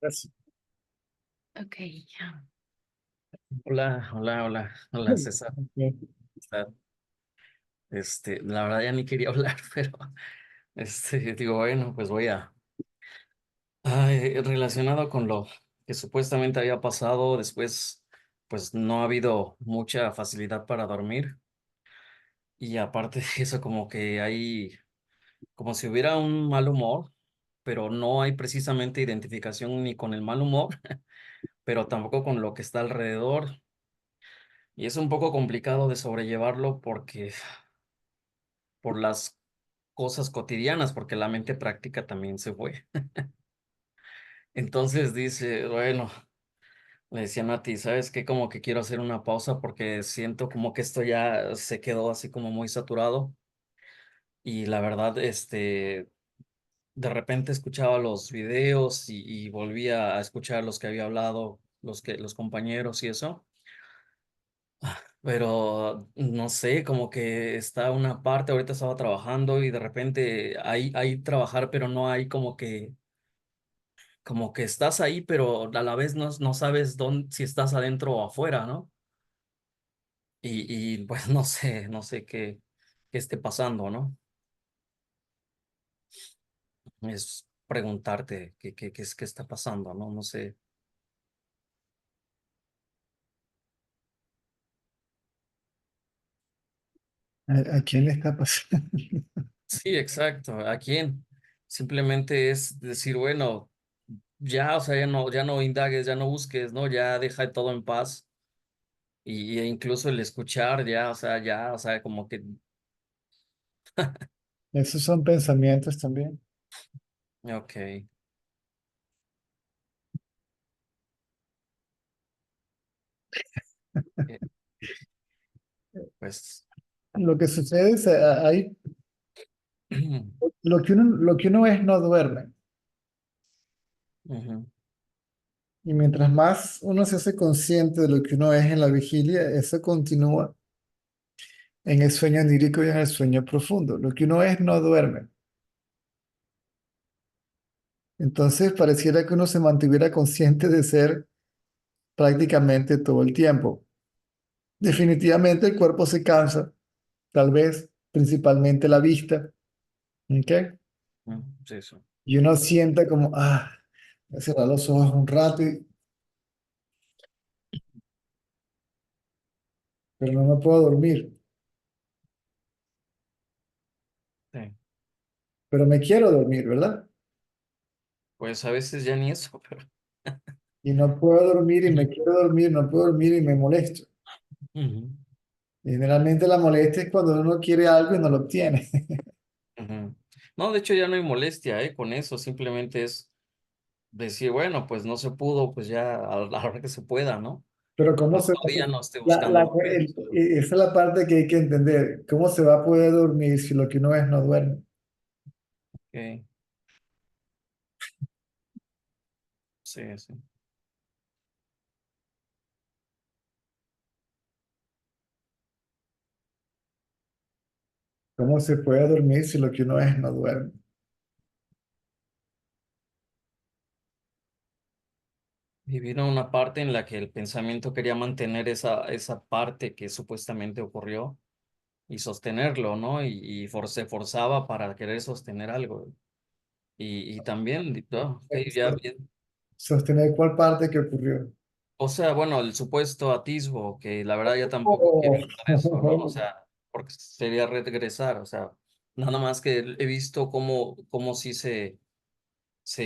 Gracias. Ok, ya. Hola, César. Ok. Está- la verdad ya ni quería hablar, pero digo, bueno, pues voy a, relacionado con lo que supuestamente había pasado después, pues no ha habido mucha facilidad para dormir y aparte de eso como que hay, como si hubiera un mal humor, pero no hay precisamente identificación ni con el mal humor, pero tampoco con lo que está alrededor. Y es un poco complicado de sobrellevarlo porque por las cosas cotidianas, porque la mente práctica también se fue. Entonces dice, bueno, le decía a Nati, ¿sabes qué? Como que quiero hacer una pausa porque siento como que esto ya se quedó así como muy saturado. Y la verdad, de repente escuchaba los videos y volvía a escuchar los que había hablado, los compañeros y eso. Pero no sé, como que está una parte, ahorita estaba trabajando y de repente hay trabajar, pero no hay como que estás ahí, pero a la vez no sabes dónde, si estás adentro o afuera, ¿no? Y pues no sé qué esté pasando, ¿no? Es preguntarte qué está pasando, ¿no? No sé. ¿A quién le está pasando? Sí, exacto. ¿A quién? Simplemente es decir, bueno, ya, o sea, ya no indagues, ya no busques, ¿no? Ya deja todo en paz. E incluso el escuchar, ya, o sea, ya, o sea, como que, Esos son pensamientos también. ok, eh, pues, Lo que sucede es, hay, lo que uno es no duerme. ujú, Y mientras más uno se hace consciente de lo que uno es en la vigilia, eso continúa en el sueño onírico y en el sueño profundo. Lo que uno es no duerme. Entonces pareciera que uno se mantuviera consciente de ser prácticamente todo el tiempo. Definitivamente el cuerpo se cansa, tal vez principalmente la vista, ¿ok? sí, eso. Y uno sienta como, voy a cerrar los ojos un rato, pero no me puedo dormir. Sí. Pero me quiero dormir, ¿verdad? Pues a veces ya ni eso, pero, Y no puedo dormir y ujú, me quiero dormir, no puedo dormir y me molesto. ujú, Y generalmente la molestia es cuando uno quiere algo y no lo obtiene. ujú. No, de hecho ya no hay molestia, con eso, simplemente es decir, bueno, pues no se pudo, pues ya a la hora que se pueda, ¿no? Pero ¿cómo Al se va otro día no esté la- buscando la- lo mismo. esa es la parte que hay que entender. ¿Cómo se va a poder dormir si lo que uno es no duerme? Ok, sí, sí. ¿Cómo se puede dormir si lo que uno es no duerme? Y vino una parte en la que el pensamiento quería mantener esa parte que supuestamente ocurrió y sostenerlo, ¿no? Se forzaba para querer sostener algo. Y también, ¿no? Ok, ya bien. Sostener cuál parte que ocurrió. O sea, bueno, el supuesto atisbo, que la verdad ya tampoco quiero Oh, hablar de eso, ¿no? O sea, porque sería regresar, o sea, nada más que he visto cómo sí se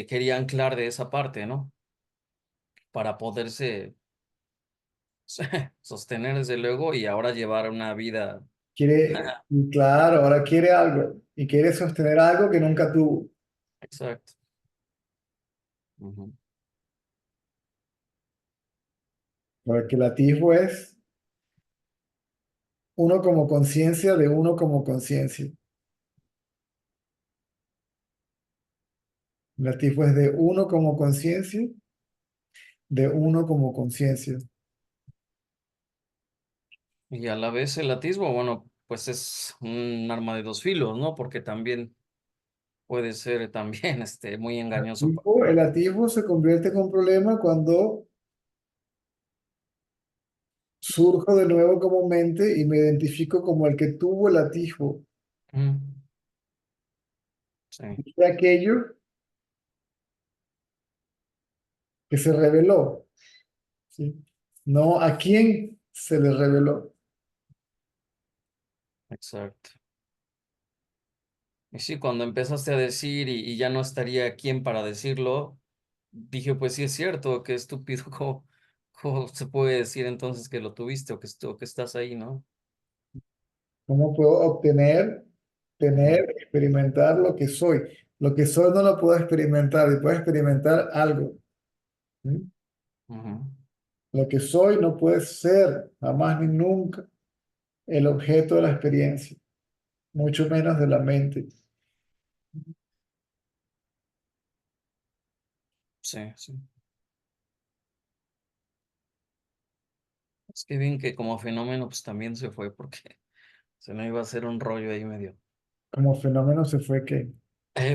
quería anclar de esa parte, ¿no? Para poderse sostener desde luego y ahora llevar una vida. y claro, ahora quiere algo y quiere sostener algo que nunca tuvo. Exacto. Ujú. Porque el atisbo es uno como conciencia de uno como conciencia. El atisbo es de uno como conciencia, de uno como conciencia. Y a la vez el atisbo, bueno, pues es un arma de dos filos, ¿no? Porque también puede ser también muy engañoso. El atisbo se convierte en un problema cuando surjo de nuevo como mente y me identifico como el que tuvo el atisbo Mm, sí, de aquello que se reveló, ¿sí? No a quién se le reveló. exacto. Y sí, cuando empezaste a decir y ya no estaría quién para decirlo, dije, pues sí es cierto, qué estúpido, ¿cómo se puede decir entonces que lo tuviste o que estás ahí, ¿no? ¿Cómo puedo obtener, Ujú, tener, experimentar lo que soy? Lo que soy no lo puedo experimentar y puedo experimentar algo, ¿sí? ujú, Lo que soy no puede ser jamás ni nunca el objeto de la experiencia, mucho menos de la mente. sí, sí. Es que bien que como fenómeno pues también se fue porque se me iba a hacer un rollo ahí medio. Como fenómeno se fue que,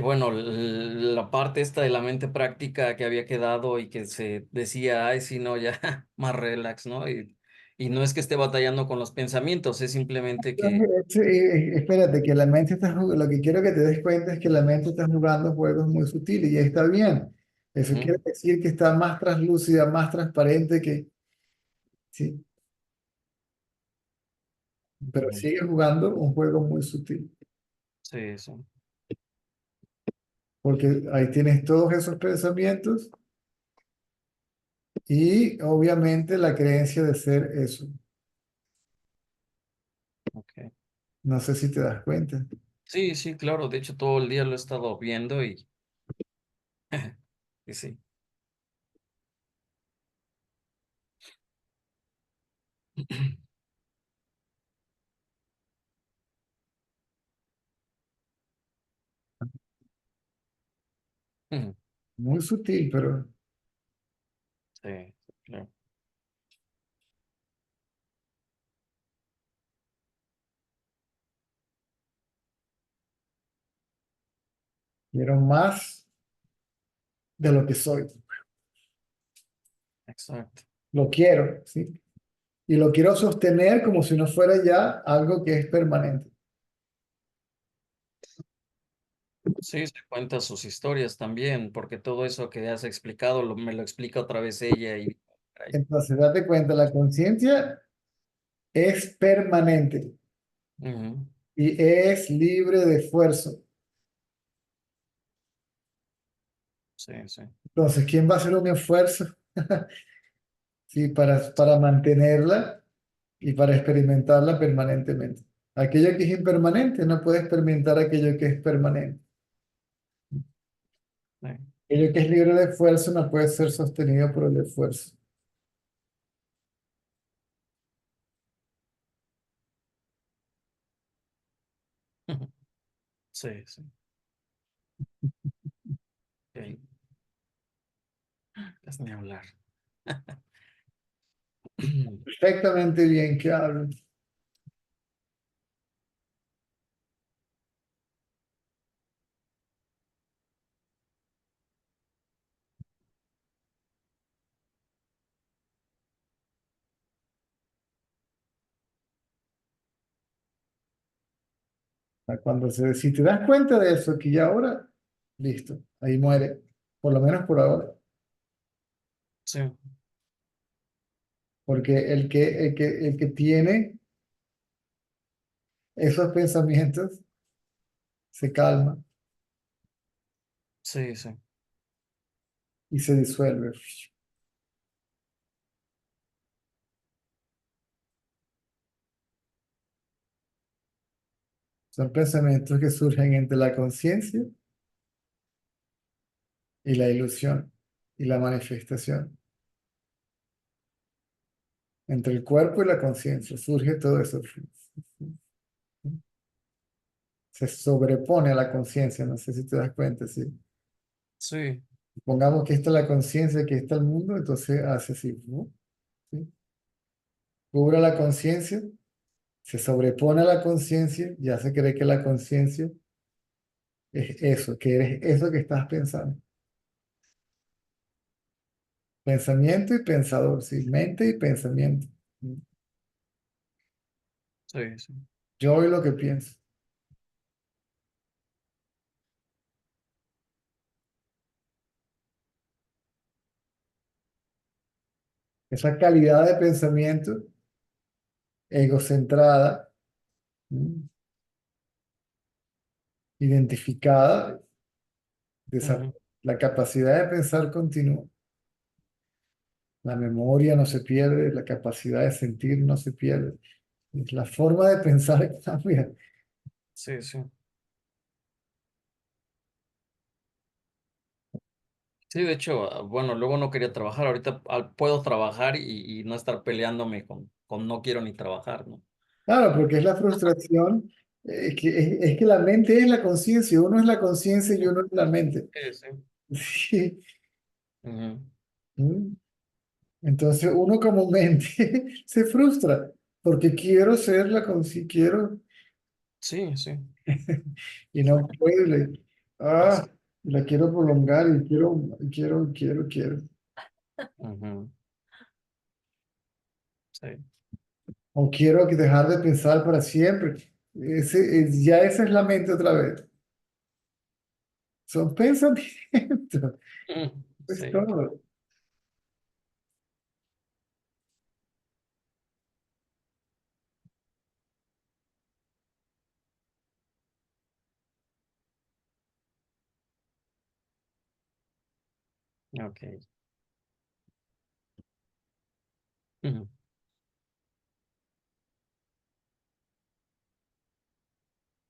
Bueno, la parte esta de la mente práctica que había quedado y que se decía, ay, sí, no, ya, más relax, ¿no? Y no es que esté batallando con los pensamientos, es simplemente que... espérate, que la mente está jugando, lo que quiero que te des cuenta es que la mente está jugando juegos muy sutiles y está bien. Eso Ujú, quiere decir que está más translúcida, más transparente que, sí, pero ujú, sigue jugando un juego muy sutil, sí, sí, porque ahí tienes todos esos pensamientos y obviamente la creencia de ser eso. ok. No sé si te das cuenta. Sí, sí, claro, de hecho todo el día lo he estado viendo y sí. Ujú, Muy sutil, pero sí, claro. quiero más de lo que soy. Exacto. Lo quiero, ¿sí? Y lo quiero sostener como si no fuera ya algo que es permanente. Sí, se cuenta sus historias también, porque todo eso que has explicado me lo explica otra vez ella y... Caray. Entonces, date cuenta, la conciencia es permanente Ujú, y es libre de esfuerzo. sí, sí. Entonces, ¿quién va a hacer un esfuerzo? Sí, para mantenerla y para experimentarla permanentemente. Aquello que es impermanente no puede experimentar aquello que es permanente. Sí. Aquello que es libre de esfuerzo no puede ser sostenido por el esfuerzo. Sí, sí. Ok. Es ni hablar. Perfectamente bien que hablo. Si te das cuenta de eso, que ya ahora, listo, ahí muere, por lo menos por ahora, Sí, porque el que tiene esos pensamientos se calma sí, sí. y se disuelve. Son pensamientos que surgen entre la conciencia y la ilusión y la manifestación. Entre el cuerpo y la conciencia surge todo eso. Se sobrepone a la conciencia, no sé si te das cuenta, sí. Sí, Pongamos que esta es la conciencia, que está el mundo, entonces hace así, ¿no? ¿Sí? Cubre la conciencia, se sobrepone a la conciencia, ya se cree que la conciencia es eso, que eres eso que estás pensando. Pensamiento y pensador, sí, mente y pensamiento. Sí, sí. Yo soy lo que pienso. Esa calidad de pensamiento egocentrada, ¿m? Identificada, Ujú. la capacidad de pensar continúa. La memoria no se pierde, la capacidad de sentir no se pierde. La forma de pensar cambia. Sí, sí. Sí, de hecho, bueno, luego no quería trabajar. Ahorita puedo trabajar y no estar peleándome con no quiero ni trabajar, ¿no? Claro, porque es la frustración, es que la mente es la conciencia, uno es la conciencia y uno es la mente. Sí, sí. Sí. Ujú. ¿Mm? Entonces uno como mente se frustra porque quiero ser la conciencia, quiero Sí, sí. y no puedo. Así. La quiero prolongar y quiero. Ujú. Sí. O quiero dejar de pensar para siempre. Ya esa es la mente otra vez. Son pensamientos. Ujú. Es Sí. todo. Ok. Ujú.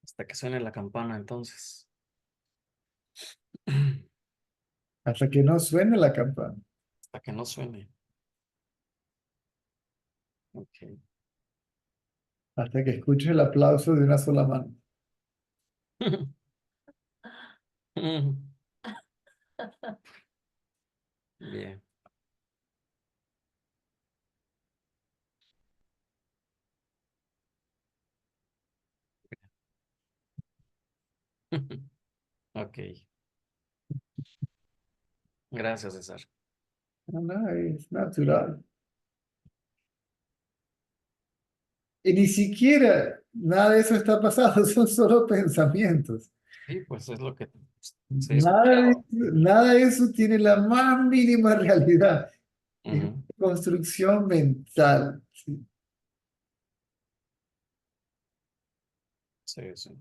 Hasta que suene la campana, entonces. Hasta que no suene la campana. Hasta que no suene. Ok. Hasta que escuches el aplauso de una sola mano. Ujú. Bien. Ok. Gracias, César. No, no, es natural. Y ni siquiera nada de eso está pasado, son solo pensamientos. Sí, pues es lo que se Nada de, esperaba. nada de eso tiene la más mínima realidad. Es una Ujú. construcción mental. ¿Sí? Sí, sí.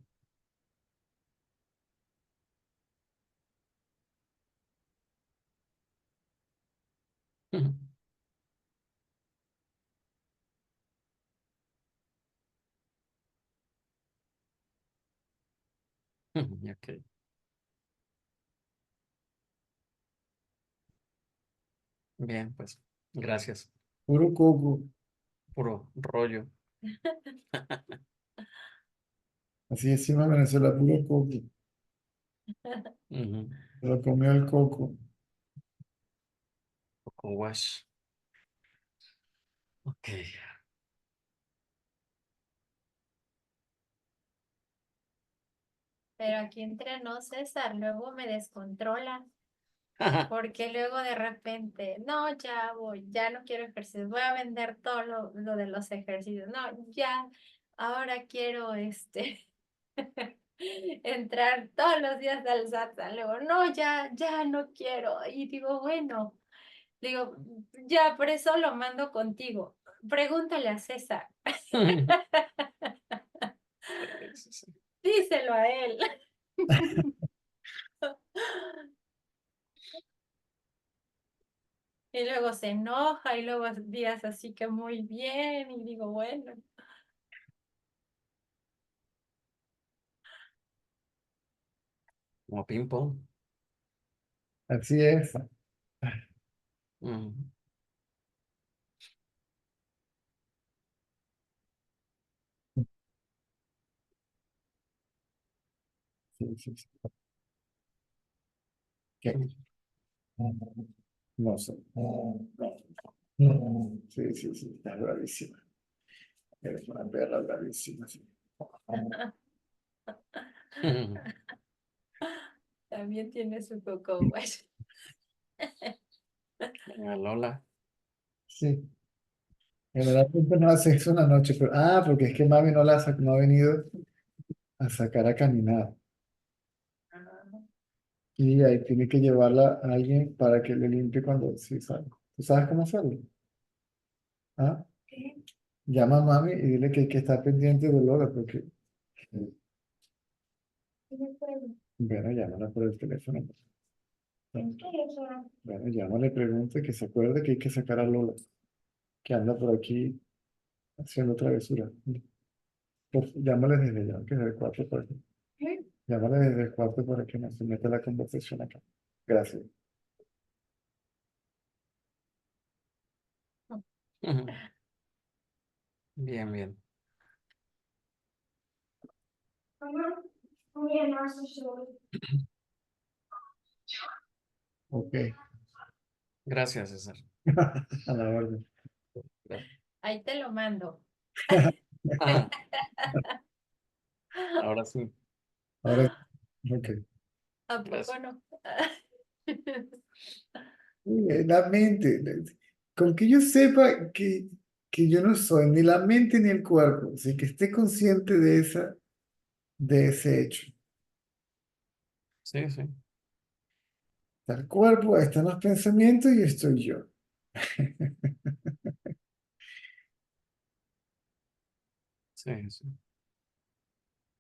Ujú. Ujú. Ok. Bien, pues. Gracias. Puro coco. Puro rollo. Así decimos en Venezuela, puro coco. Ujú. Se lo comió el coco. Poco wash. Ok. Pero aquí entre nos, César, luego me descontrola, porque luego de repente, no, ya voy, ya no quiero ejercicio, voy a vender todo lo de los ejercicios, no, ya, ahora quiero entrar todos los días al SAT, luego, no, ya no quiero, y digo, bueno, digo, ya, por eso lo mando contigo, pregúntale a César, Sí, sí, sí. díselo a él. Y luego se enoja y luego días así que muy bien y digo, bueno, Como ping pong. Así es. Ujú. Sí, sí, sí. ¿Qué? Ujú. No sé. Sí, sí, sí, está bravísima. Eres una perra bravísima. Sí. También tiene su coco wash. Doña Lola. Sí. Generalmente no hace eso una noche, pero, porque es que mami no ha venido a sacar a caminar. Y ahí tiene que llevarla a alguien para que le limpie cuando sí sale. ¿Tú sabes cómo hacerlo? ¿Ah? Llama a mami y dile que hay que estar pendiente de Lola, porque, bueno, llámala por el teléfono. Bueno, llámale, pregunte que se acuerde que hay que sacar a Lola, que anda por aquí haciendo travesura. Llámale desde ya, que desde el cuarto por aquí. Llámale desde el cuarto para que no se meta la conversación acá. Gracias. Ujú. Bien, bien. Ok, Gracias, César. a la orden. Ahí te lo mando. Ajá, ahora sí. Ahora, ok. ¿A poco Gracias. no? La mente, con que yo sepa que yo no soy ni la mente ni el cuerpo, así que esté consciente de ese hecho. Sí, sí, Está el cuerpo, están los pensamientos y estoy yo. sí, sí.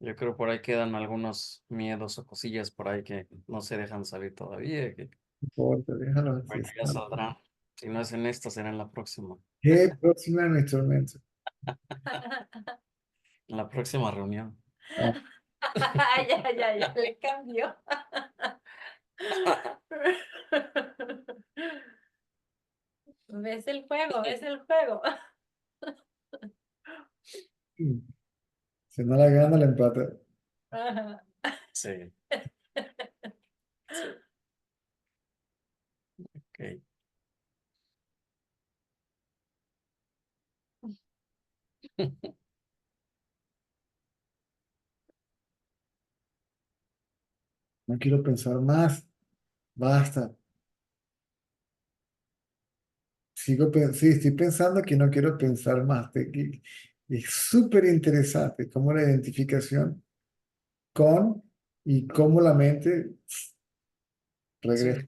Yo creo por ahí quedan algunos miedos o cosillas por ahí que no se dejan salir todavía, que No importa, déjalo así. bueno, ya saldrán. Si no es en esta, será en la próxima. ¿Qué próxima en nuestro momento? En la próxima reunión. Ah, Ya, le cambio. ¿Ves el juego? ¿Ves el juego? si no la gana, la empata. Ajá. Sí, sí, ok. No quiero pensar más. Basta. Sí, estoy pensando que no quiero pensar más. Es súper interesante cómo la identificación con y cómo la mente Sí, regresa.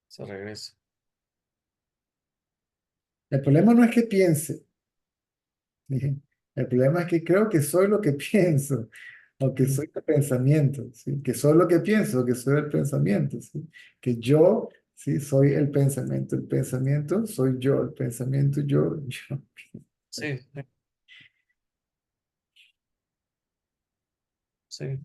se regresa. El problema no es que piense, ¿sí? El problema es que creo que soy lo que pienso, o que soy el pensamiento, ¿sí? Que soy lo que pienso, o que soy el pensamiento, ¿sí? Que yo, sí, soy el pensamiento soy yo, el pensamiento yo. Sí, sí, sí.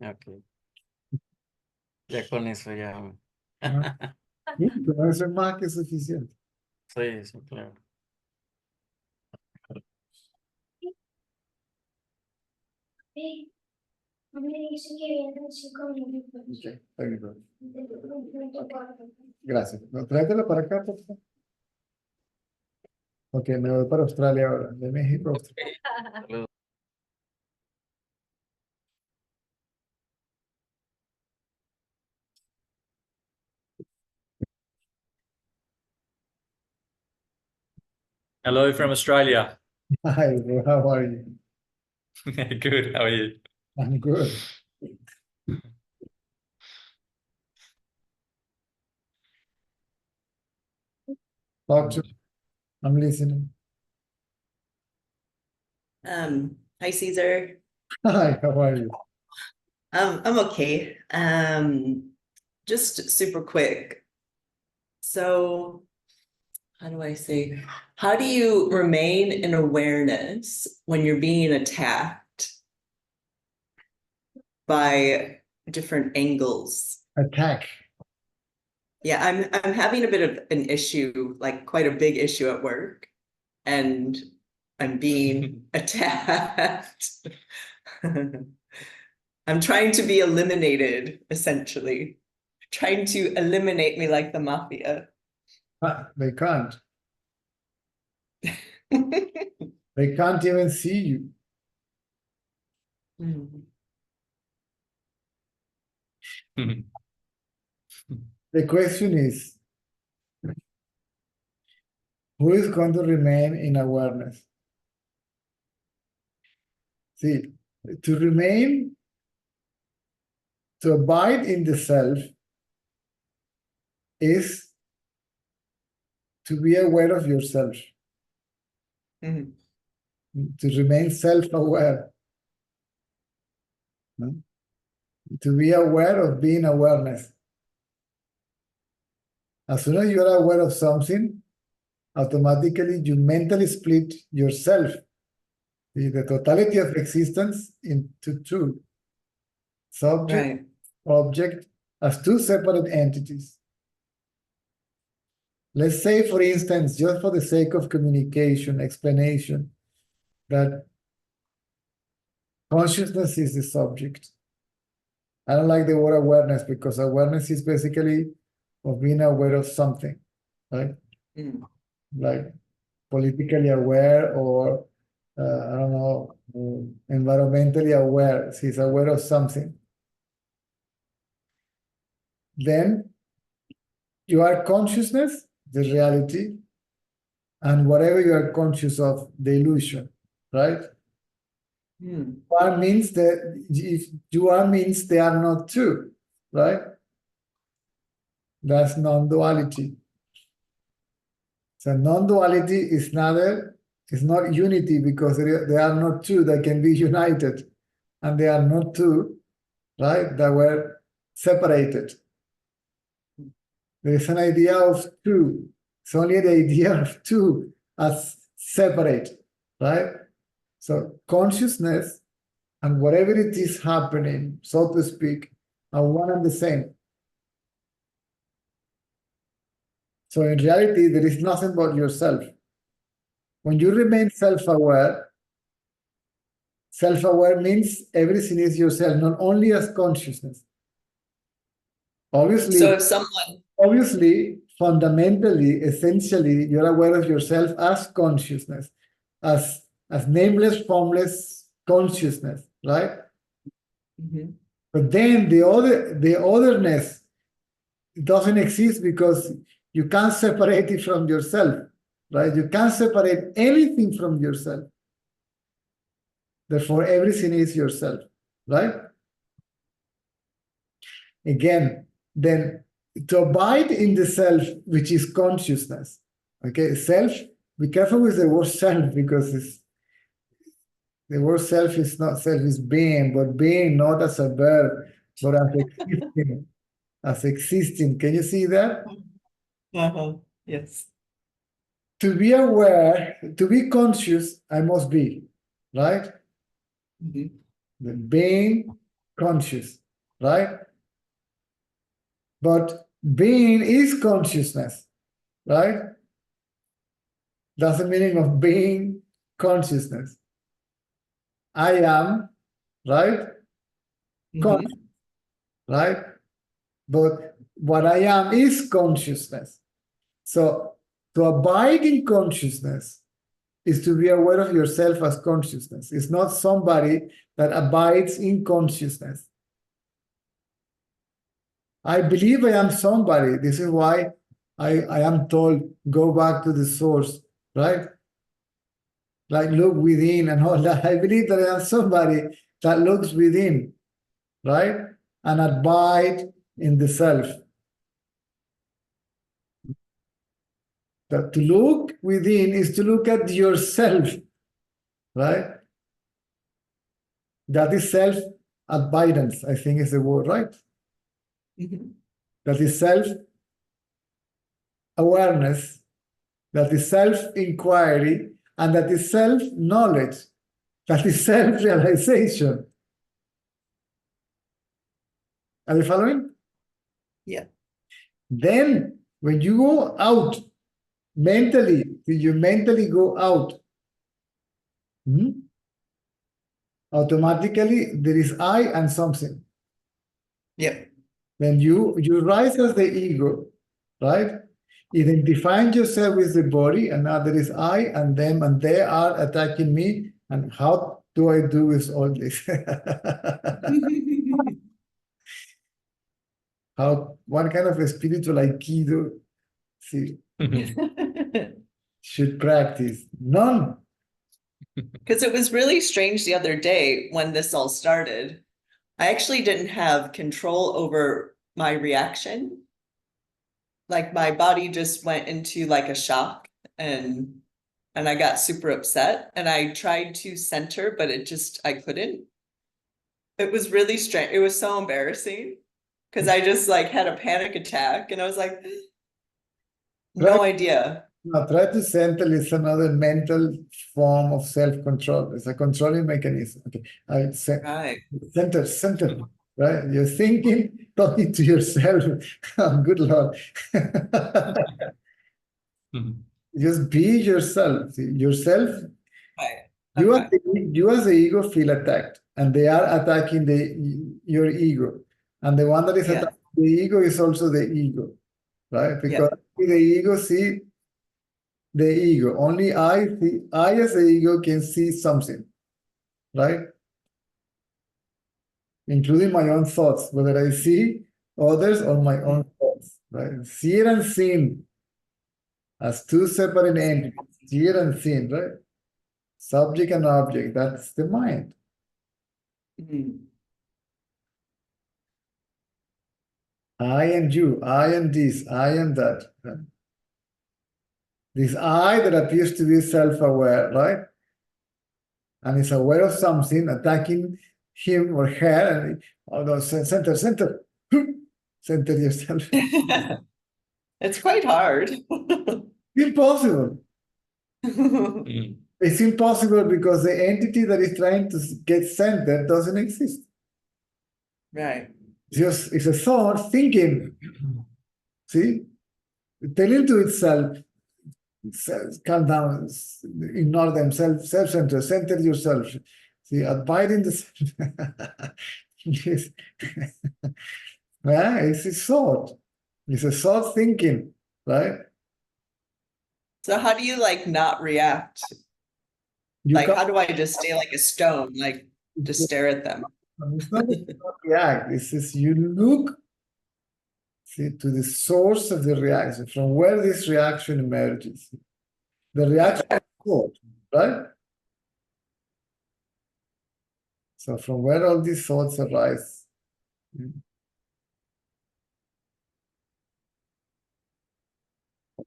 Ok, ya con eso ya. ¿No? Sí, pero eso es más que suficiente. Sí, sí, claro. Ok, está bien, bro. Gracias. No, tráetelo para acá, por favor. Ok, me voy para Australia ahora, de México a Australia. Saludos. Hello from Australia. Hi, bro, how are you? Good, how are you? I'm good. Talk to me. I'm listening. Hi, Caesar. Hi, how are you? I'm okay. Just super quick. So, how do I say? How do you remain in awareness when you're being attacked by different angles? Attack. Yeah, I'm having a bit of an issue, like quite a big issue at work, and I'm being attacked. I'm trying to be eliminated, essentially. Trying to eliminate me like the mafia. They can't. They can't even see you. Mm. The question is, who is going to remain in awareness? See, to remain, to abide in the self is to be aware of yourself, Mhm. to remain self-aware, no? To be aware of being awareness. As soon as you are aware of something, automatically you mentally split yourself, the totality of existence, into two. Subject, Right. object, as two separate entities. Let's say, for instance, just for the sake of communication, explanation, that consciousness is the subject. I don't like the word awareness because awareness is basically of being aware of something, right? Mm. Like politically aware or, I don't know, environmentally aware. He's aware of something. Then you are consciousness, the reality, and whatever you are conscious of, the illusion, right? Mm. You are means that if you are means they are not two, right? That's non-duality. So non-duality is not unity because they are not two that can be united, and they are not two, right? That were separated. There is an idea of two. It's only the idea of two as separate, right? So consciousness and whatever it is happening, so to speak, are one and the same. So in reality, there is nothing but yourself. When you remain self-aware means everything is yourself, not only as consciousness. So if someone, Obviously, fundamentally, essentially, you're aware of yourself as consciousness, as nameless, formless consciousness, right? Mhm. But then the otherness doesn't exist because you can't separate it from yourself, right? You can't separate anything from yourself. Therefore, everything is yourself, right? Again, then to abide in the self, which is consciousness, okay? Self, be careful with the word self because the word self is not self, is being, but being not as a verb, but as existing, as existing. Can you see that? Yes. To be aware, to be conscious, I must be, right? Mhm. The being conscious, right? But being is consciousness, right? That's the meaning of being consciousness. I am, right? Mhm. Right? But what I am is consciousness. So to abide in consciousness is to be aware of yourself as consciousness. It's not somebody that abides in consciousness. I believe I am somebody. This is why I am told, go back to the source, right? Like look within and all that. I believe that I am somebody that looks within, right? And abide in the self. That to look within is to look at yourself, right? That is self-abidance, I think is the word, right? Mhm. That is self-awareness, that is self-inquiry, and that is self-knowledge, that is self-realization. Are you following? Yeah. Then, when you go out mentally, you mentally go out, automatically there is I and something. Yep. When you rise as the ego, right? Identifying yourself with the body, and now there is I and them, and they are attacking me. And how do I do with all this? What kind of a spiritual aikido should practice? None. Because it was really strange the other day when this all started. I actually didn't have control over my reaction. Like my body just went into like a shock and I got super upset and I tried to center, but I couldn't. It was really strange. It was so embarrassing because I just like had a panic attack and I was like, no idea. Now, try to center is another mental form of self-control. It's a controlling mechanism. Okay, Right. center, right? You're thinking, talking to yourself. Oh, good Lord. Just be yourself. See, yourself. Right. You as the ego feel attacked, and they are attacking your ego, and the one that is attacking the ego is also the ego, right? Because the ego see the ego. Only I as the ego can see something, right? Including my own thoughts, whether I see others or my own thoughts, right? See and seen as two separate entities. See and seen, right? Subject and object, that's the mind. I and you, I and this, I and that. Right? This I that appears to be self-aware, right? And is aware of something, attacking him or her, and center, center yourself. It's quite hard. Impossible. It's impossible because the entity that is trying to get centered doesn't exist. Right. It's a thought thinking. See? Telling to itself, calm down, ignore them, self-center, center yourself. See, abide in the self. Yes. Yeah, it's a thought. It's a thought thinking, right? So how do you like not react? How do I just stay like a stone, like just stare at them? It's not react. It's just you look to the source of the reaction, from where this reaction emerges. The reaction is thought, right? So from where all these thoughts arise.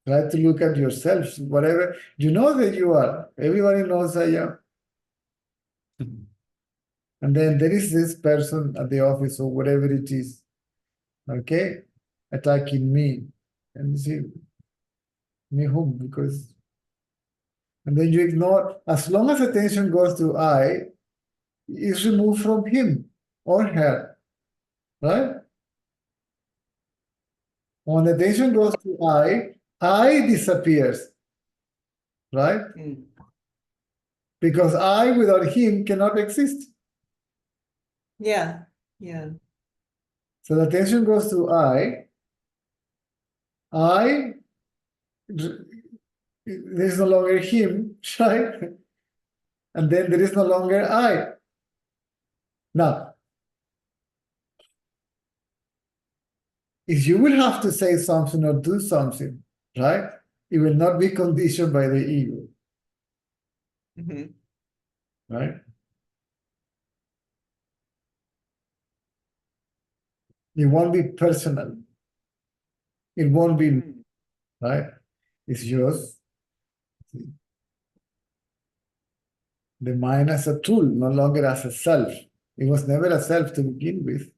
Try to look at yourself, whatever, you know that you are. Everybody knows I am. And then there is this person at the office or whatever it is, okay, attacking me. And you see, me whom? Because, and then you ignore, as long as attention goes to I, is removed from him or her, right? When attention goes to I disappears, right? Because I without him cannot exist. Yeah. So the attention goes to I, there is no longer him, right? And then there is no longer I. Now, if you will have to say something or do something, right? It will not be conditioned by the ego, right? It won't be personal. It won't be, right? It's yours. The mind as a tool, no longer as a self. It was never a self to begin with.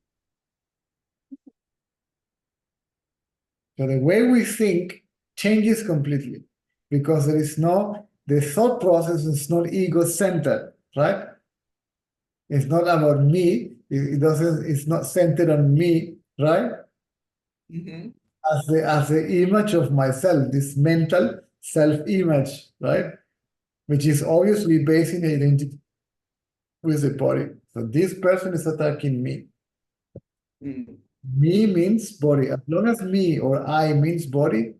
So the way we think changes completely because there is the thought process is not ego-centered, right? It's not about me. It's not centered on me, right? As the image of myself, this mental self-image, right? Which is obviously based in identity. Who is the body? So this person is attacking me. Mm. Me means body. As long as me or I means body,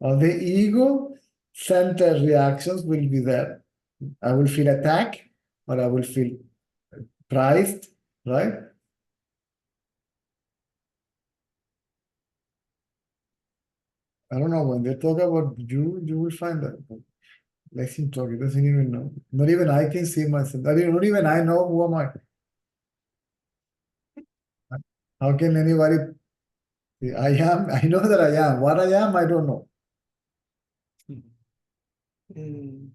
all the ego center reactions will be there. I will feel attacked or I will feel prized, right? I don't know, when they talk about you, you will find that. Let him talk, he doesn't even know. Not even I can see myself. Not even I know who am I. How can anybody? I am, I know that I am. What I am, I don't know. Mm.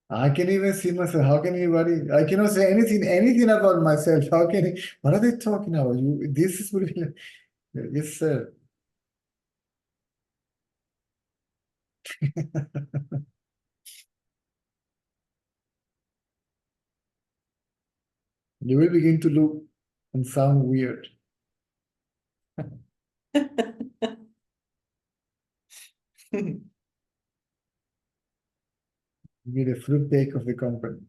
I can even see myself. How can anybody? I cannot say anything about myself. How can it, what are they talking about? You, this is what yes, sir. You will begin to look and sound weird. Be the fruitcake of the company.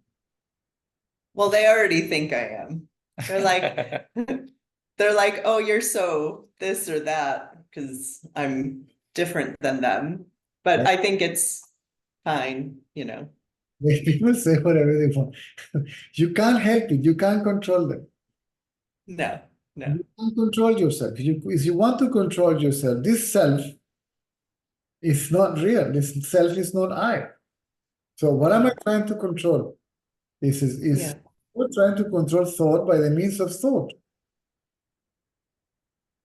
Well, they already think I am. They're like, they're like, oh, you're so this or that because I'm different than them. But I think it's fine, you know. People say whatever they want. You can't help it. You can't control them. No, no. You can't control yourself. If you want to control yourself, this self is not real. This self is not I. So what am I trying to control? Yeah. We're trying to control thought by the means of thought.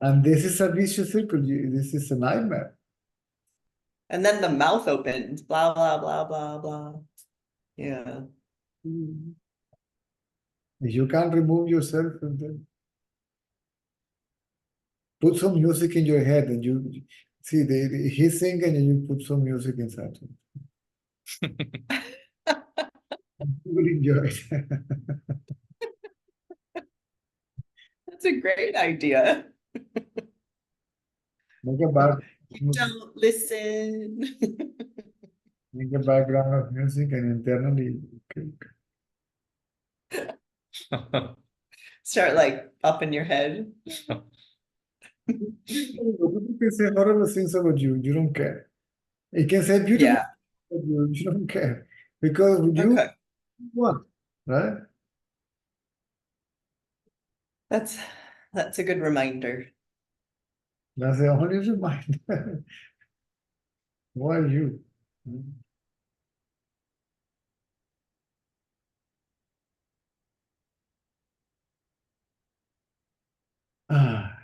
And this is a vicious circle. This is a nightmare. And then the mouth opens, blah, blah, blah, blah, blah. Yeah. If you can't remove yourself from them, put some music in your head and you see he's singing and you put some music inside him. You will enjoy it. That's a great idea. Make a back, You don't listen. make a background of music and internally. Start like up in your head. People can say horrible things about you. You don't care. It can say beautiful Yeah. things about you. You don't care because you Okay. want, right? That's a good reminder. That's the only reminder. Who are you? Ah,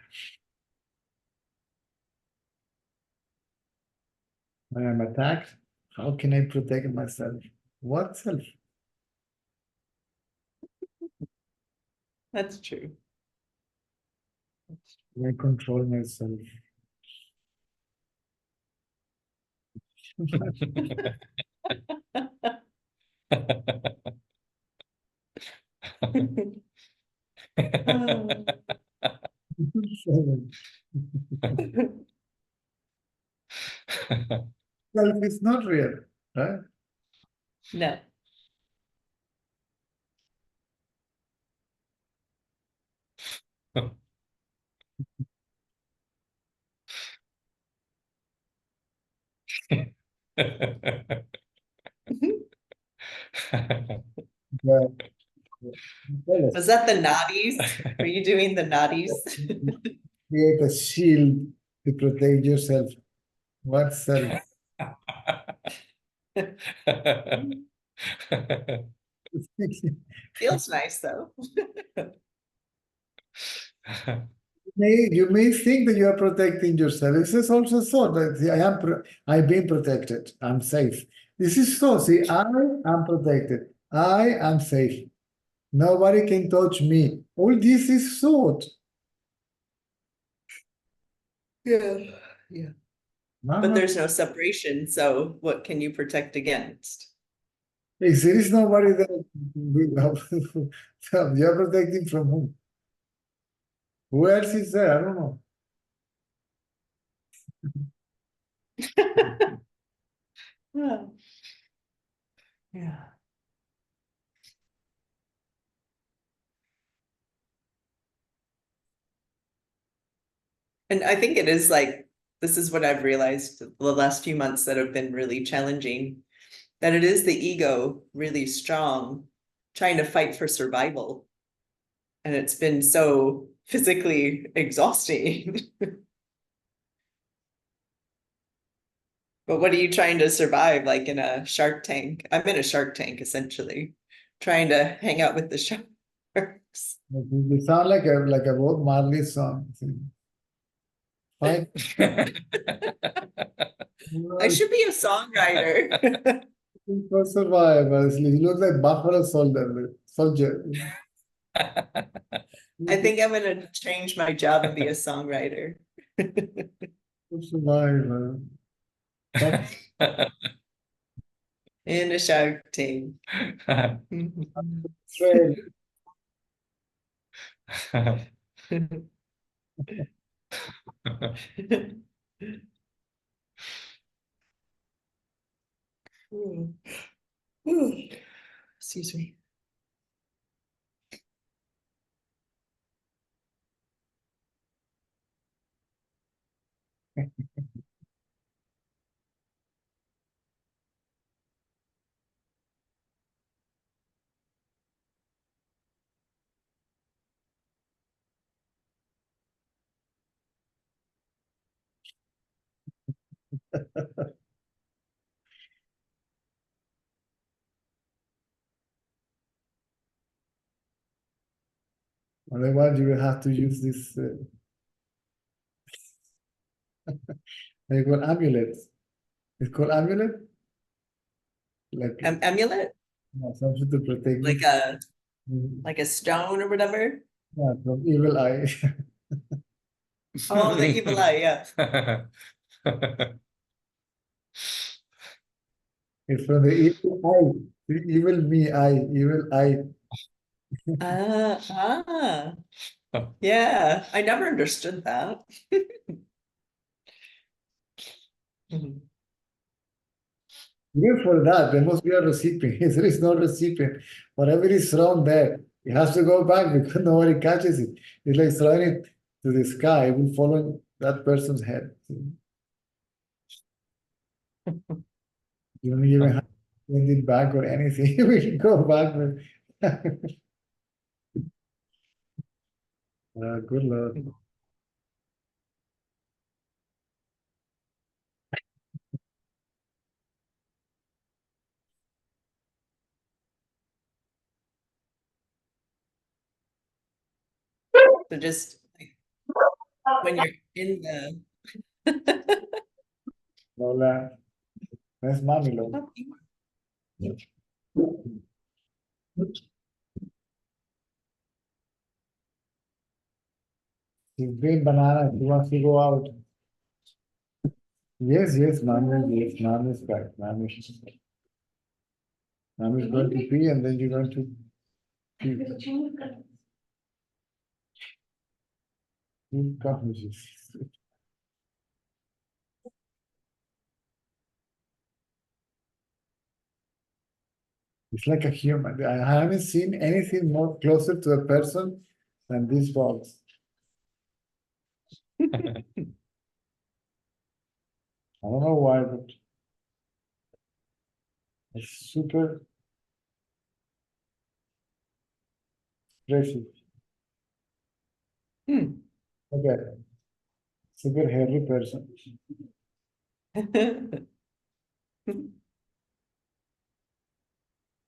when I'm attacked, how can I protect myself? What self? That's true. Can I control myself? Oh. Self is not real, right? No. But, Was that the naughties? Were you doing the naughties? create a shield to protect yourself. What self? Feels nice though. You may think that you are protecting yourself. This is also thought that see, I've been protected. I'm safe. This is thought. See, I am protected. I am safe. Nobody can touch me. All this is thought. Yeah. Yeah. But Mama, there's no separation, so what can you protect against? if there is nobody that you're protecting from whom? Who else is there? I don't know. Yeah. Yeah. And I think it is like, this is what I've realized the last few months that have been really challenging, that it is the ego really strong, trying to fight for survival. And it's been so physically exhausting. But what are you trying to survive, like in a Shark Tank? I'm in a Shark Tank, essentially, trying to hang out with the sharks. They sound like a Bob Marley song. Fight. I should be a songwriter. For survivors. He looks like Buffalo Soldier. I think I'm going to change my job and be a songwriter. Survivor. In a Shark Tank. Trade. Excuse me. Otherwise, you will have to use this. They call amulets. It's called amulet. Like Amulet? something to protect Like you. a stone or whatever? Yeah, from evil eye. Oh, the evil eye, yeah. It's from the evil eye. The evil me eye. Evil eye. Yeah, I never understood that. Even for that, there must be a recipient. If there is no recipient, whatever is thrown there, it has to go back because nobody catches it. It's like throwing it to the sky. It will fall on that person's head. You don't even have to send it back or anything. It will go back. Good Lord. So just when you're in the Lola. That's mommy, Lola. She's green banana. She wants to go out. Yes, mommy. Yes, mommy is back. Mommy is going to pee and then you're going to pee. It's like a human. I haven't seen anything more closer to a person than this box. I don't know why, but it's super precious. Okay. Super hairy person.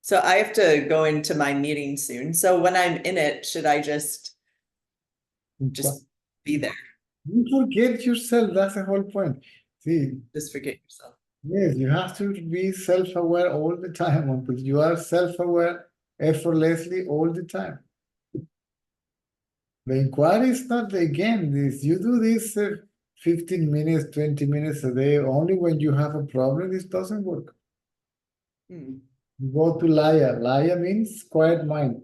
So I have to go into my meeting soon. So when I'm in it, should I just be there? You forget yourself. That's the whole point. See, Just forget yourself. yes, you have to be self-aware all the time until you are self-aware effortlessly all the time. The inquiry is not, again, this, you do this 15 minutes, 20 minutes a day, only when you have a problem, this doesn't work. You go to Laya. Laya means quiet mind.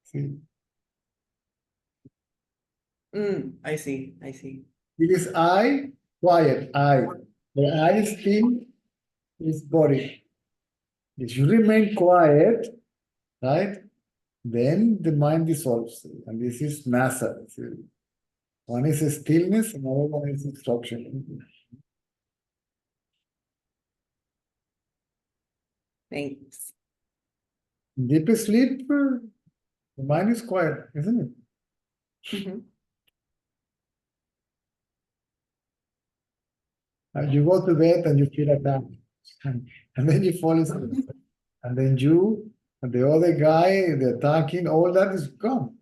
See? I see. It is I, quiet, I. The I is thing, is body. If you remain quiet, right, then the mind dissolves. And this is NASA. See? One is stillness, another one is instruction. Thanks. Deep sleep, the mind is quiet, isn't it? Mhm. You go to bed and you feel attacked, and then you fall asleep, and then you and the other guy, the attacking, all that is gone,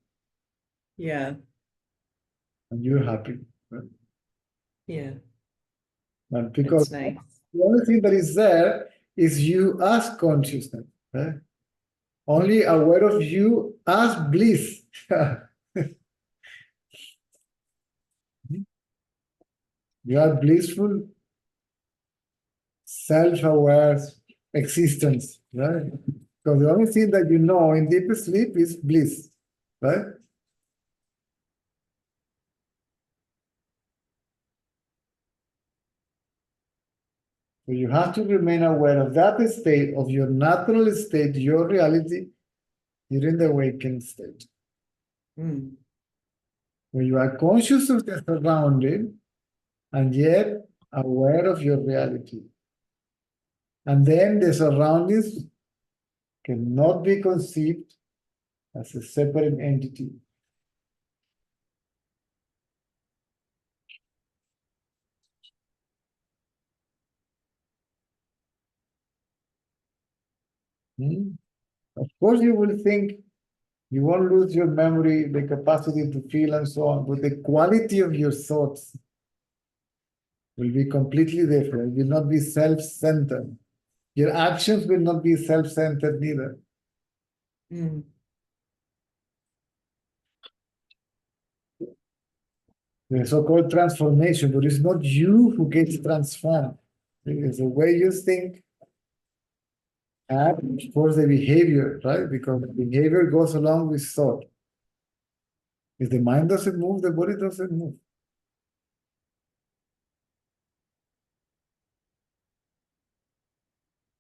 Yeah, and you're happy. Right? yeah, And because that's nice. the only thing that is there is you as consciousness, right? Only aware of you as bliss. You are blissful, self-aware existence, right? Because the only thing that you know in deep sleep is bliss, right? So you have to remain aware of that state, of your natural state, your reality, during the awakened state. Mm. When you are conscious of the surrounding and yet aware of your reality. And then the surroundings cannot be conceived as a separate entity. Of course, you will think you won't lose your memory, the capacity to feel, and so on, but the quality of your thoughts will be completely different. It will not be self-centered. Your actions will not be self-centered neither. Mm. The so-called transformation, but it's not you who gets transformed. It's the way you think and, of course, the behavior, right? Because the behavior goes along with thought. If the mind doesn't move, the body doesn't move.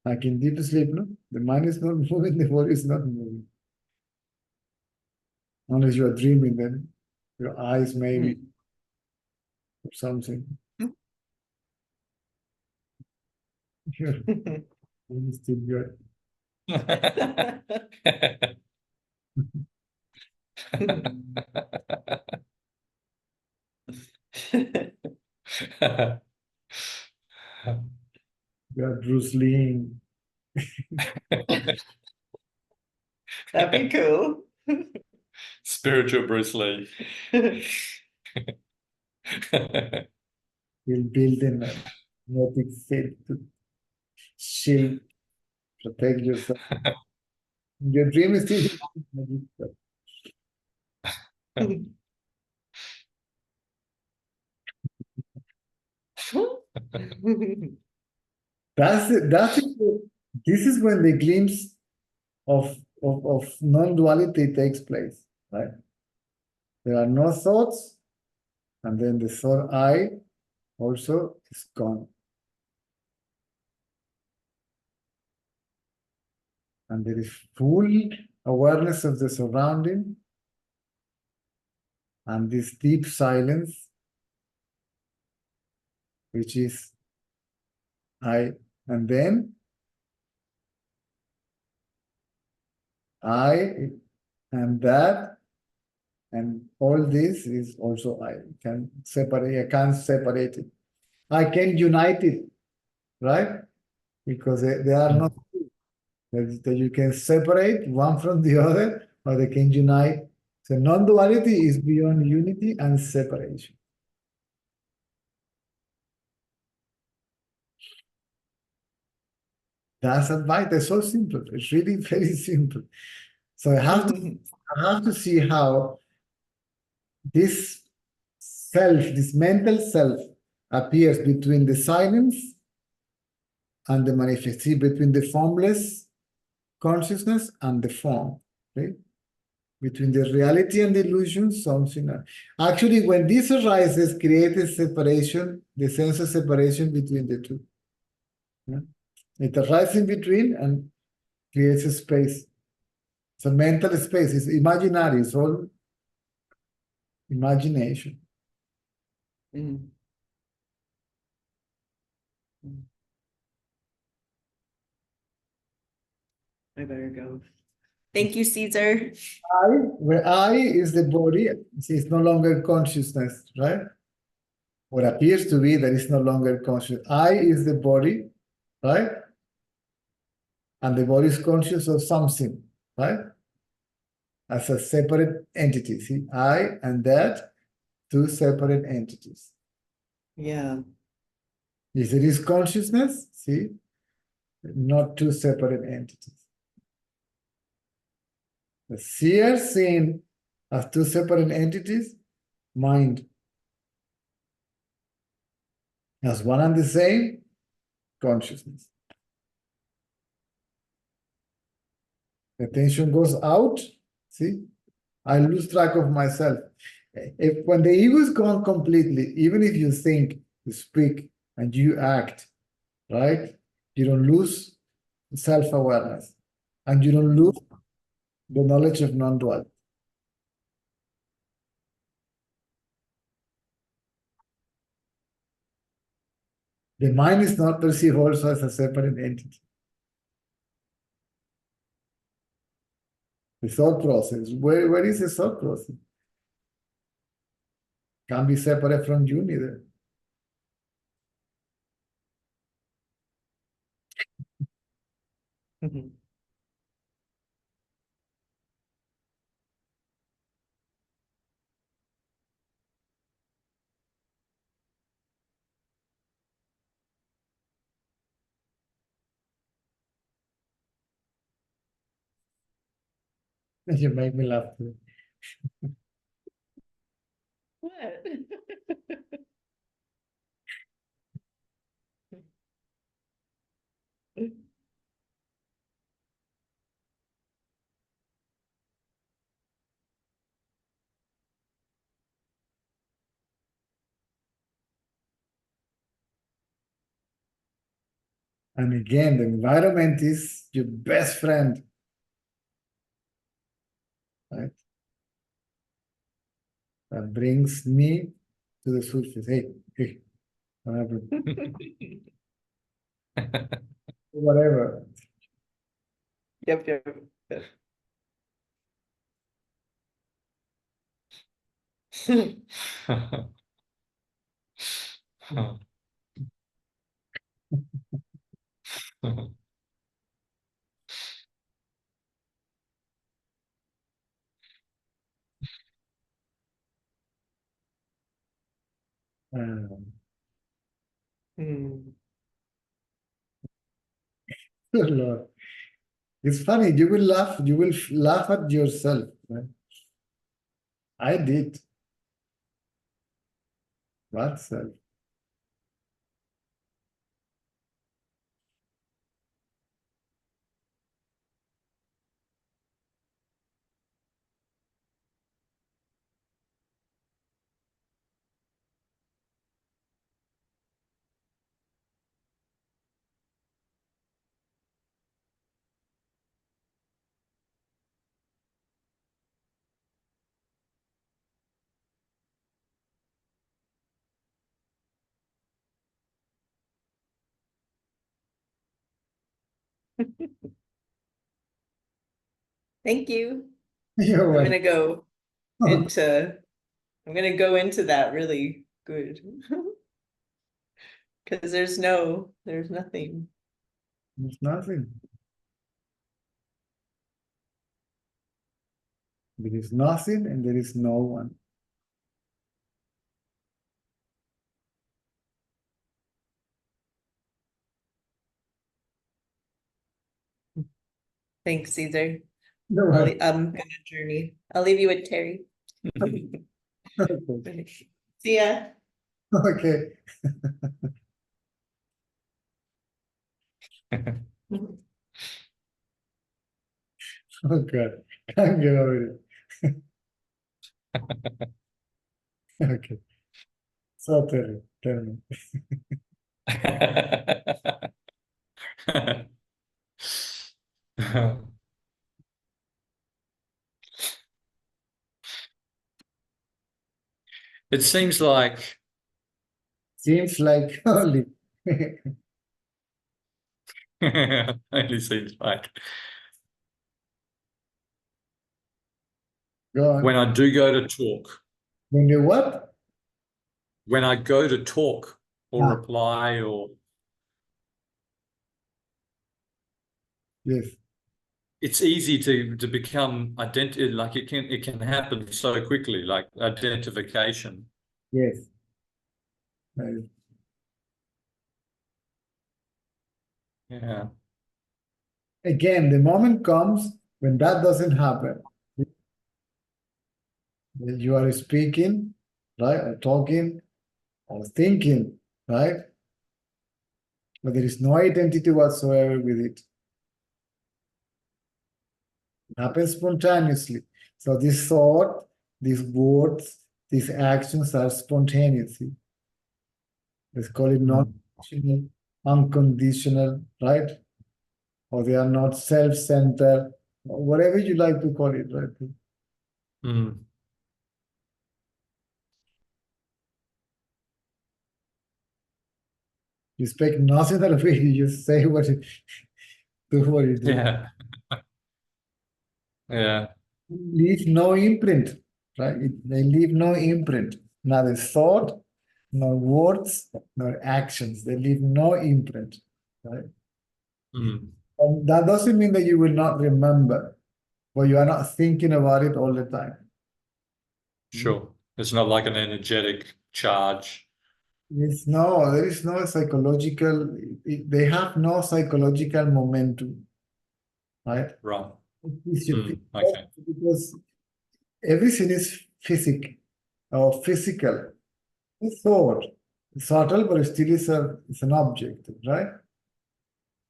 Like in deep sleep, no? The mind is not moving, the body is not moving. Unless you are dreaming, then your eyes maybe, Mm. or something. Your mind is still good. You are Bruce Lee. That'd be cool. Spiritual Bruce Lee. You're building a magnetic field to shield, protect yourself. Your dream is still that's it. This is when the glimpse of non-duality takes place, right? There are no thoughts, and then the thought I also is gone. And there is full awareness of the surrounding and this deep silence, which is I. And then I and that and all this is also I. Can separate, I can't separate it. I can unite it, right? Because they are not that you can separate one from the other, or they can unite. So non-duality is beyond unity and separation. That's advice. It's so simple. It's really very simple. So I have to see how this self, this mental self, appears between the silence and the manifestation, between the formless consciousness and the form, right? Between the reality and the illusion, something. Actually, when this arises, creates a separation, the sense of separation between the two. Yeah? It arises in between and creates a space. It's a mental space. It's imaginary. It's all imagination. Mm. I better go. Thank you, Caesar. Where I is the body, it's no longer consciousness, right? What appears to be that is no longer conscious. I is the body, right? And the body is conscious of something, right? As a separate entity. See, I and that, two separate entities. Yeah. If it is consciousness, see, not two separate entities. The seer seen as two separate entities, mind as one and the same, consciousness. The attention goes out, see, I lose track of myself. When the ego is gone completely, even if you think, you speak, and you act, right? You don't lose self-awareness, and you don't lose the knowledge of non-duality. The mind is not perceived also as a separate entity. The thought process, where is the thought process? Can't be separate from you neither. Mhm. You make me laugh too. What? And again, the environment is your best friend, right? That brings me to the surface. Hey, whatever, whatever. Yep, yep, yep. Um, Mm. Good Lord. It's funny, you will laugh at yourself, right? I did. What self? Thank you. You're I'm right. gonna go into I'm gonna go into that really good. Because there's nothing. There's nothing. There is nothing and there is no one. Thanks, Caesar. No one. I'm gonna journey. I'll leave you with Terry. Okay. See ya. Okay. Oh God. Can't get over it. Okay. So tell me. It seems like Seems like only. Only seems like. Go on. When I do go to talk, When you what? when I go to talk or Ah, reply or yes, it's easy to become like it can happen so quickly, like identification. yes. Right. Yeah. Again, the moment comes when that doesn't happen. When you are speaking, right, or talking, or thinking, right? But there is no identity whatsoever with it. It happens spontaneously. So this thought, these words, these actions are spontaneous. Let's call it non-conditional, unconditional, right? Or they are not self-centered, whatever you like to call it, right? Mm. You expect nothing out of it, you just say what you do, what you do. Yeah. Yeah. Leave no imprint, right? They leave no imprint. Neither thought, nor words, nor actions. They leave no imprint, right? Mm. And that doesn't mean that you will not remember, but you are not thinking about it all the time. Sure. It's not like an energetic charge. There is no psychological, they have no psychological momentum, right? Right. It's your- Okay. Because everything is physical. It's thought. It's subtle, but it still is it's an object, right?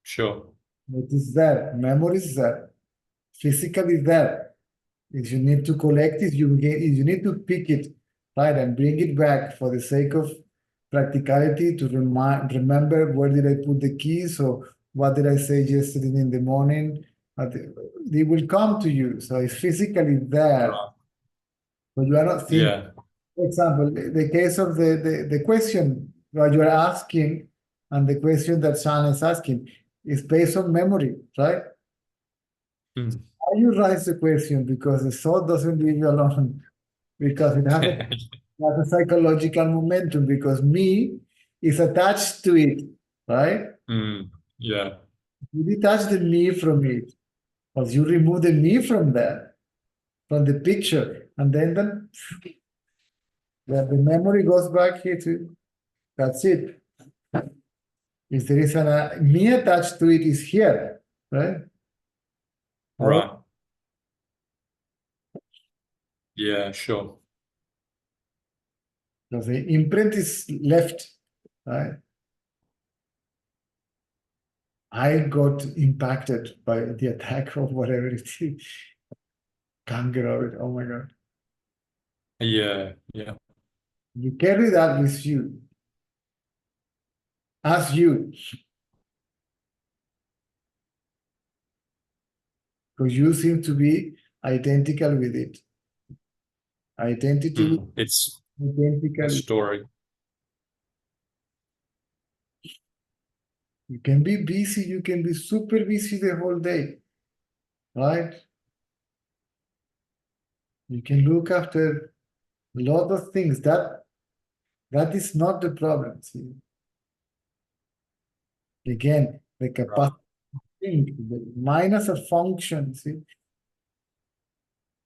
Sure. It is there. Memory is there. Physical is there. If you need to collect it, you need to pick it, right, and bring it back for the sake of practicality to remember where did I put the keys or what did I say yesterday in the morning. They will come to you. So it's physically there, Right. but you are not thinking. Yeah. For example, the case of the question that you are asking and the question that Sean is asking is based on memory, right? Mm. Why you raise the question? Because the thought doesn't leave you alone, because it has a psychological momentum, because me is attached to it, right? Yeah. You detach the me from it, or you remove the me from there, from the picture, and then the memory goes back here to, that's it. If there is a me attached to it, is here, right? Right. Yeah, sure. So the imprint is left, right? I got impacted by the attack of whatever it is. Can't get over it. Oh my God. Yeah. Yeah. You carry that with you, as you, because you seem to be identical with it. Identity, It's a identical. story. You can be busy, you can be super busy the whole day, right? You can look after a lot of things. That is not the problem. See? Again, the capacity to think, the mind as a function, see,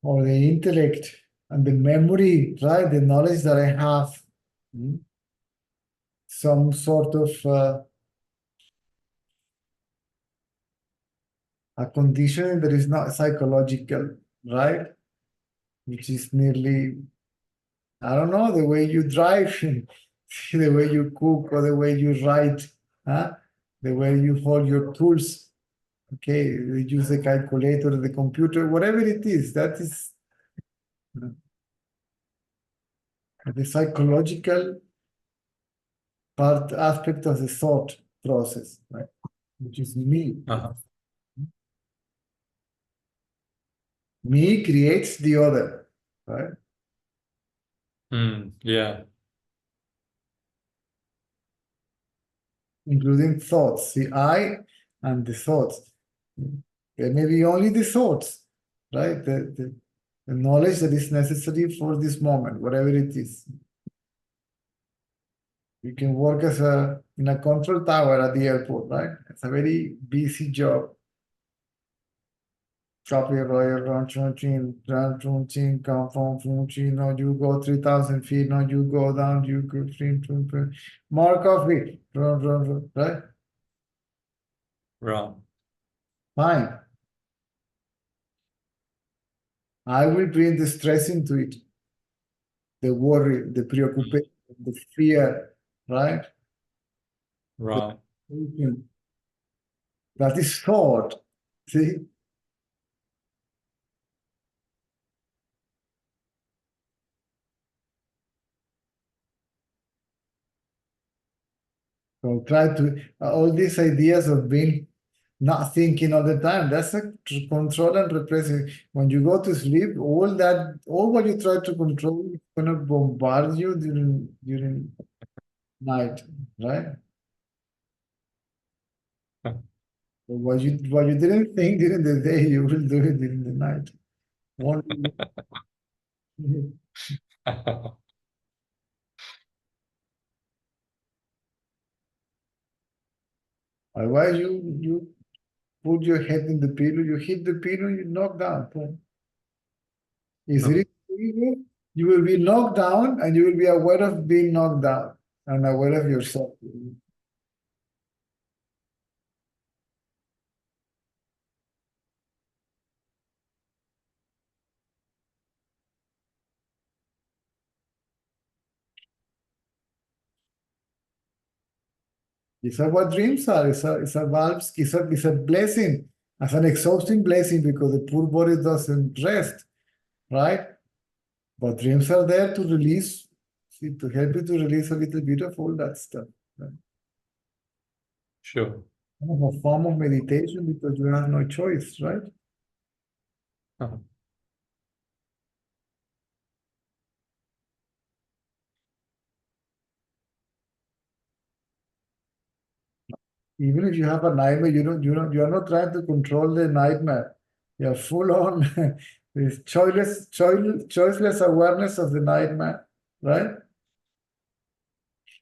or the intellect and the memory, right? The knowledge that I have, some sort of a condition that is not psychological, right? Which is nearly, I don't know, the way you drive, the way you cook, or the way you write, huh? The way you hold your tools. Okay, you use the calculator, the computer, whatever it is, that is the psychological aspect of the thought process, right? Which is me. Uh-huh. Me creates the other, right? Yeah. including thoughts. See, I and the thoughts. There may be only the thoughts, right? The knowledge that is necessary for this moment, whatever it is. You can work as in a control tower at the airport, right? It's a very busy job. Copy royal no, you go 3,000 feet, no, you go down, you go more coffee, right? Right. Fine. I will bring the stress into it, the worry, the preoccupation, the fear, right? Right. That is thought. See? So try to, all these ideas of being not thinking all the time, that's a control and repressing. When you go to sleep, all what you try to control is going to bombard you during night, right? So what you didn't think during the day, you will do it during the night. Otherwise, you put your head in the pillow, you hit the pillow, you knock down. Boom. Is it illegal? You will be knocked down and you will be aware of being knocked down and aware of yourself. Is that what dreams are? It's a blessing, it's an exhausting blessing because the poor body doesn't rest, right? But dreams are there to release, see, to help you to release a little bit of all that stuff. Right? Sure. A form of meditation because you have no choice, right? Uh-huh. Even if you have a nightmare, you are not trying to control the nightmare. You're full on this choiceless awareness of the nightmare, right?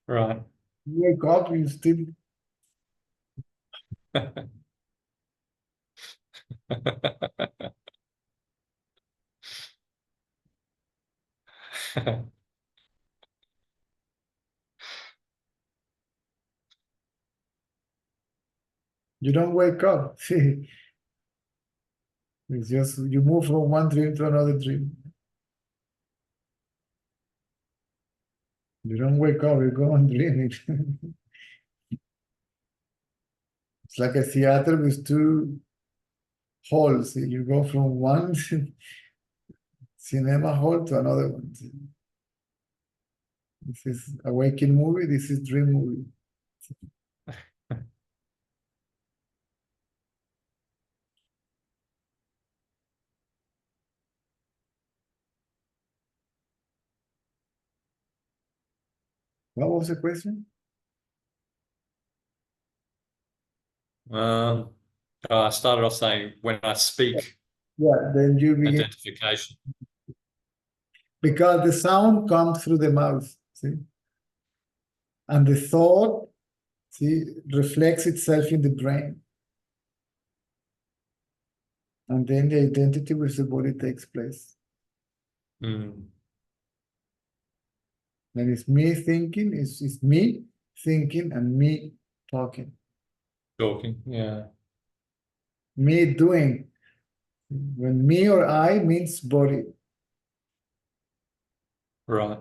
Right. You wake up, you still you don't wake up. See, it's just you move from one dream to another dream. You don't wake up, you go on dreaming. It's like a theater with two halls. You go from one cinema hall to another one. This is a waking movie, this is dream movie. What was the question? I started off saying when I speak, Yeah, then you begin identification. because the sound comes through the mouth, see? And the thought, see, reflects itself in the brain. And then the identity with the body takes place. Mm. Then it's me thinking, it's me thinking and me talking. Talking, yeah. Me doing. When me or I means body. Right.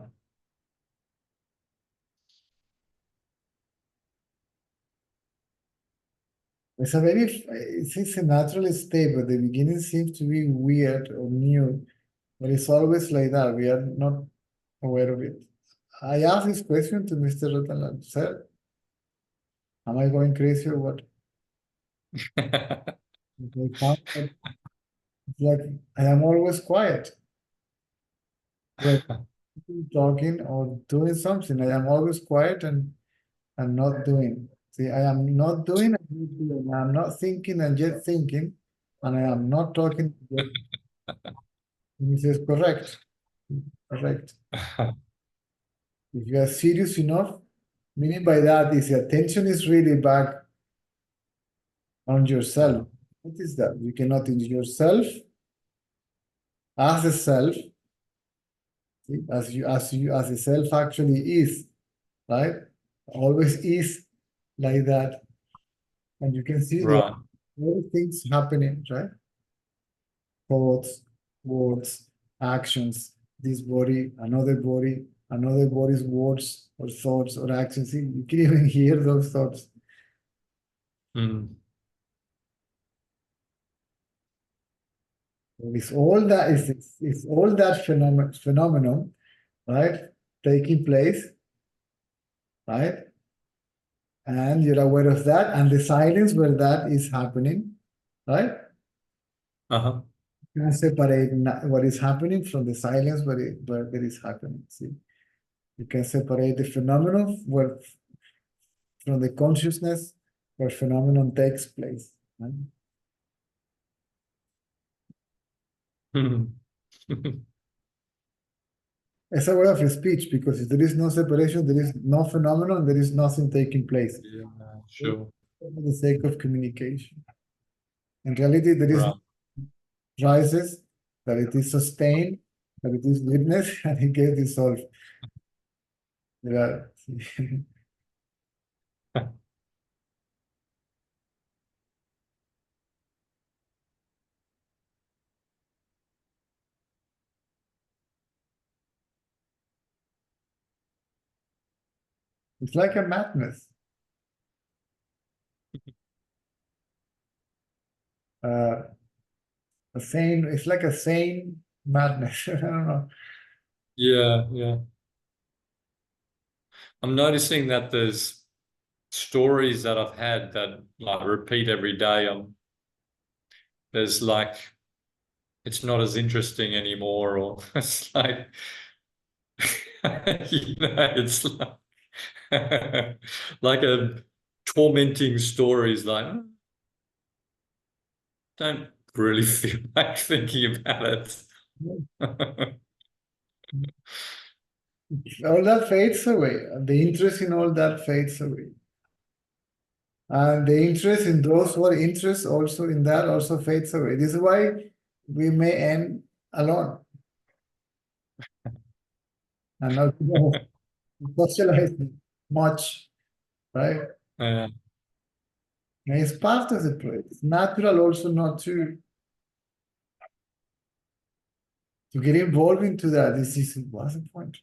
It's a natural state, but the beginning seems to be weird or new, but it's always like that. We are not aware of it. I asked this question to Mr. Ratan, sir, am I going crazy or what? They found that it's like I am always quiet. When talking or doing something, I am always quiet and not doing. See, I am not doing, and I am not thinking and yet thinking, and I am not talking. Yet. And he says, correct, correct. If you are serious enough, meaning by that is the attention is really back on yourself. What is that? You cannot in yourself as a self, see, as the self actually is, right? Always is like that. And you can see there Right. are many things happening, right? Thoughts, words, actions, this body, another body's words or thoughts or actions. See, you can even hear those thoughts. Mm. It's all that it's all that phenomenon, right? Taking place, right? And you're aware of that, and the silence where that is happening, right? Uh-huh. You can separate what is happening from the silence where it is happening. See, you can separate the phenomenon from the consciousness where phenomenon takes place. Right? It's a way of speech because if there is no separation, there is no phenomenon, there is nothing taking place. Yeah, sure. For the sake of communication. In reality, there is Right. rises, that it is sustained, that it is witnessed, and it gets dissolved. Yeah. It's like a madness. It's like a sane madness. I don't know. Yeah, yeah. I'm noticing that there's stories that I've had that like repeat every day. There's like it's not as interesting anymore, or it's like it's like a tormenting stories like don't really feel like thinking about it. All that fades away. The interest in all that fades away. And the interest in those who are interested also in that also fades away. This is why we may end alone. And not socializing much, right? Yeah. And it's part of the play. It's natural also not to get involved into that. This is what's the point?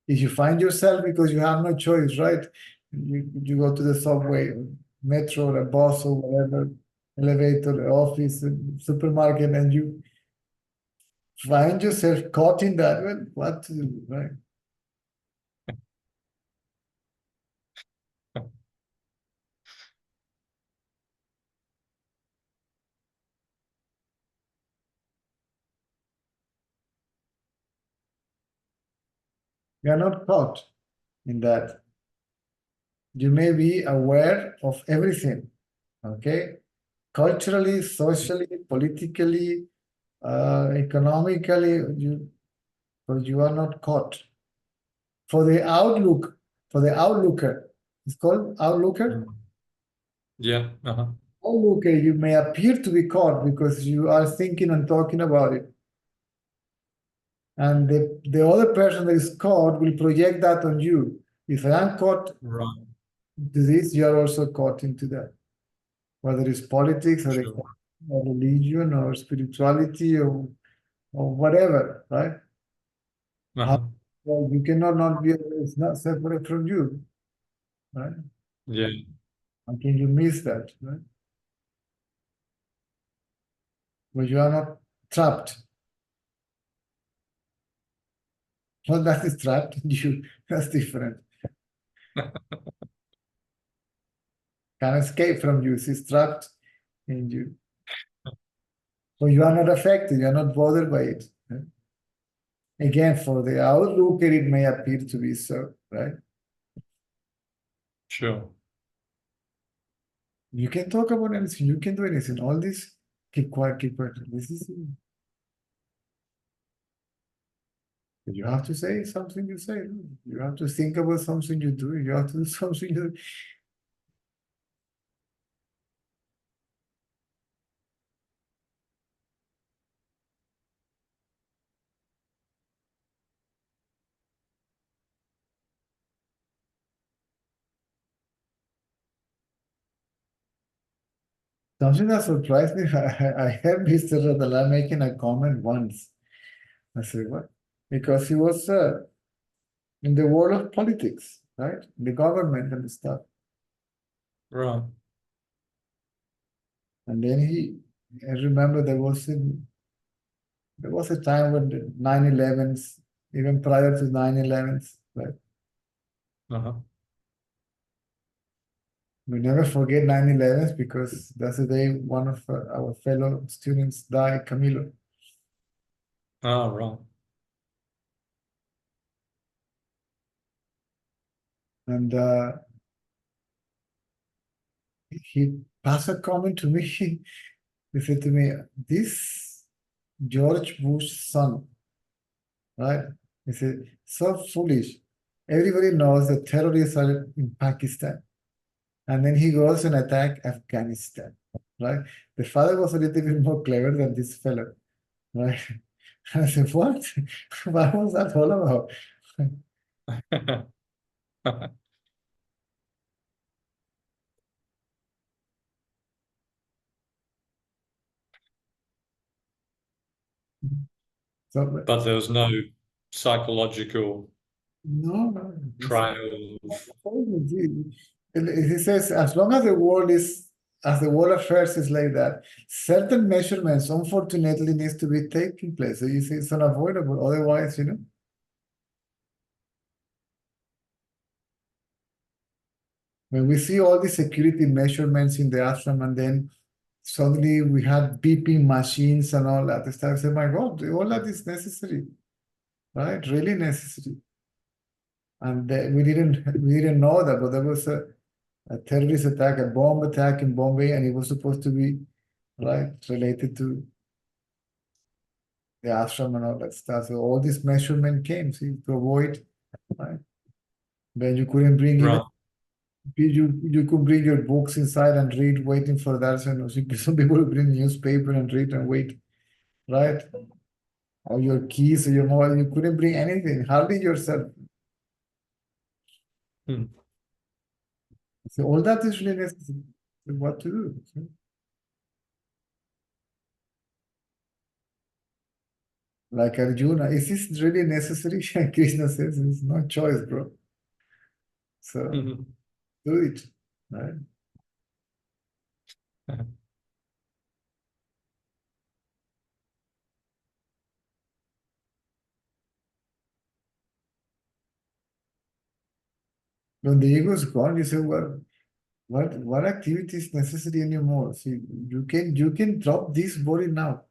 If you find yourself because you have no choice, right? You go to the subway, metro, or a bus, or whatever, elevator, office, supermarket, and you find yourself caught in that. Well, what to do, right? You are not caught in that. You may be aware of everything, okay? Culturally, socially, politically, economically, but you are not caught. For the outlooker, it's called outlooker. Yeah. Uh-huh. Outlooker, you may appear to be caught because you are thinking and talking about it. And the other person that is caught will project that on you. If I am caught Right. to this, you are also caught into that. Whether it's politics or, Sure. or religion or spirituality or whatever, right? Uh-huh. Well, you cannot not be, it's not separate from you, right? Yeah. How can you miss that, right? But you are not trapped. Well, that is trapped in you. That's different. Can escape from you. It's trapped in you. So you are not affected. You are not bothered by it. Right? Again, for the outlooker, it may appear to be so, right? Sure. You can talk about anything, you can do anything. All this, keep quiet, keep quiet. This is, you have to say something, you say. You have to think about something, you do. You have to do something, you do. Something that surprised me, I heard Mr. Radala making a comment once. I said, what? Because he was in the world of politics, right? The government and stuff. Right. And then I remember there was a time when the 9/11s, even prior to 9/11s, right? Uh-huh. We never forget 9/11s because that's the day one of our fellow students died, Camilo. Oh, right. And he passed a comment to me. He said to me, this George Bush's son, right? He said, so foolish. Everybody knows that terrorists are in Pakistan. And then he goes and attack Afghanistan, right? The father was a little bit more clever than this fellow, right? I said, what? What was that all about? So, But there was no psychological no. trail. He says, as long as the world affairs is like that, certain measurements, unfortunately, needs to be taking place. So you see, it's unavoidable. Otherwise, when we see all the security measurements in the ashram, and then suddenly we had beeping machines and all that stuff, I say, my God, all that is necessary, right? Really necessary. And we didn't know that, but there was a terrorist attack, a bomb attack in Bombay, and it was supposed to be related to the ashram and all that stuff. So all this measurement came, see, to avoid, right? Then you couldn't bring Right. you could bring your books inside and read, waiting for that. So some people would bring newspaper and read and wait, right? Or your keys or your mobile, you couldn't bring anything, hardly yourself. Hmm. So all that is really necessary. What to do? See? Like Arjuna, is this really necessary? Krishna says it's no choice, bro. So do it, right? When the ego is gone, you say, well, what activity is necessary anymore? See, you can drop this body now.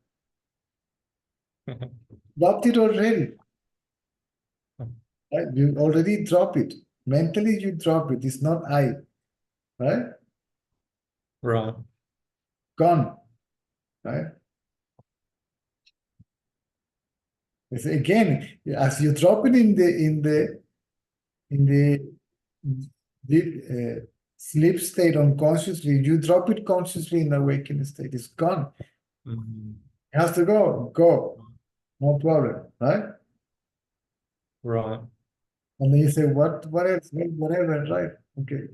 Dropped it already. Right? You already drop it. Mentally, you drop it. It's not I. Right? Right. Gone. Right? It's again, as you drop it in the sleep state unconsciously, you drop it consciously in the awakened state. It's gone. Mhm. It has to go. Go. No problem. Right? Right. And then you say, what else? Whatever, right? Okay.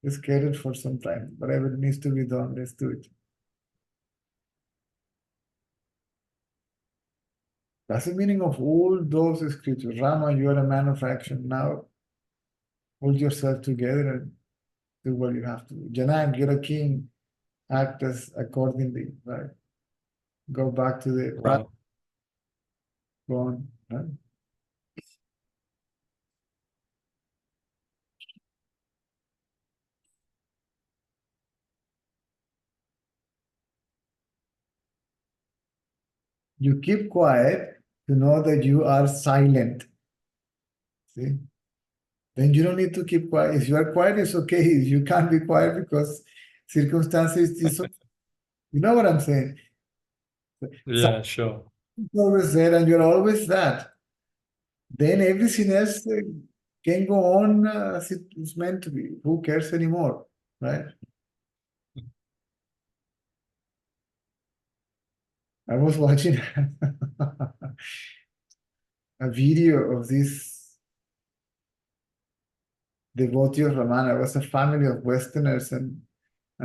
Let's get it for some time. Whatever needs to be done, let's do it. That's the meaning of all those scriptures. Rama, you are a man of action. Now hold yourself together and do what you have to do. Janak, you're a king. Act as accordingly, right? Go back to the Right. go on, right? You keep quiet to know that you are silent. See? then you don't need to keep quiet. If you are quiet, it's okay. You can't be quiet because circumstances is you know what I'm saying? Yeah, sure. Something's always there and you're always that. Then everything else can go on as it's meant to be. Who cares anymore, right? I was watching a video of this devotee of Ramana. It was a family of Westerners and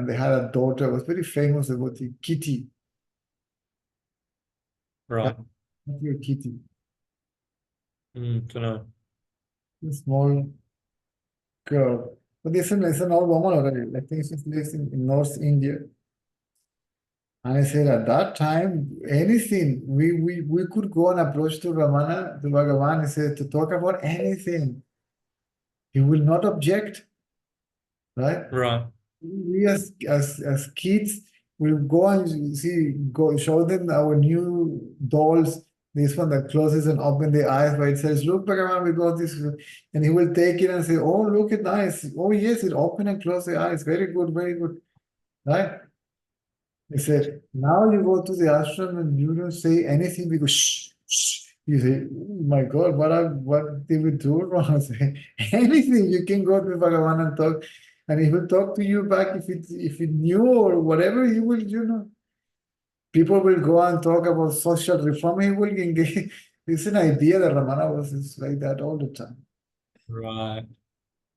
they had a daughter, was very famous devotee, Kitty. Right. Kitty, Don't know. a small girl. But it's an old woman already. I think she lives in North India. And I said at that time, anything, we could go and approach to Ramana, to Bhagavan, and say to talk about anything. He will not object, right? Right. We as kids will go and show them our new dolls. This one that closes and opens the eyes by itself. Look, Bhagavan, we got this, and he will take it and say, "Oh, look at nice. Oh, yes, it open and close the eyes. Very good, right?" He said, "Now you go to the ashram and you don't say anything because shh, shh." You say, "Oh my God, what did we do wrong?" Say, anything you can go to Bhagavan and talk, and he will talk to you back if it knew or whatever. He will, people will go and talk about social reform. He will engage. It's an idea that Ramana was like that all the time. Right.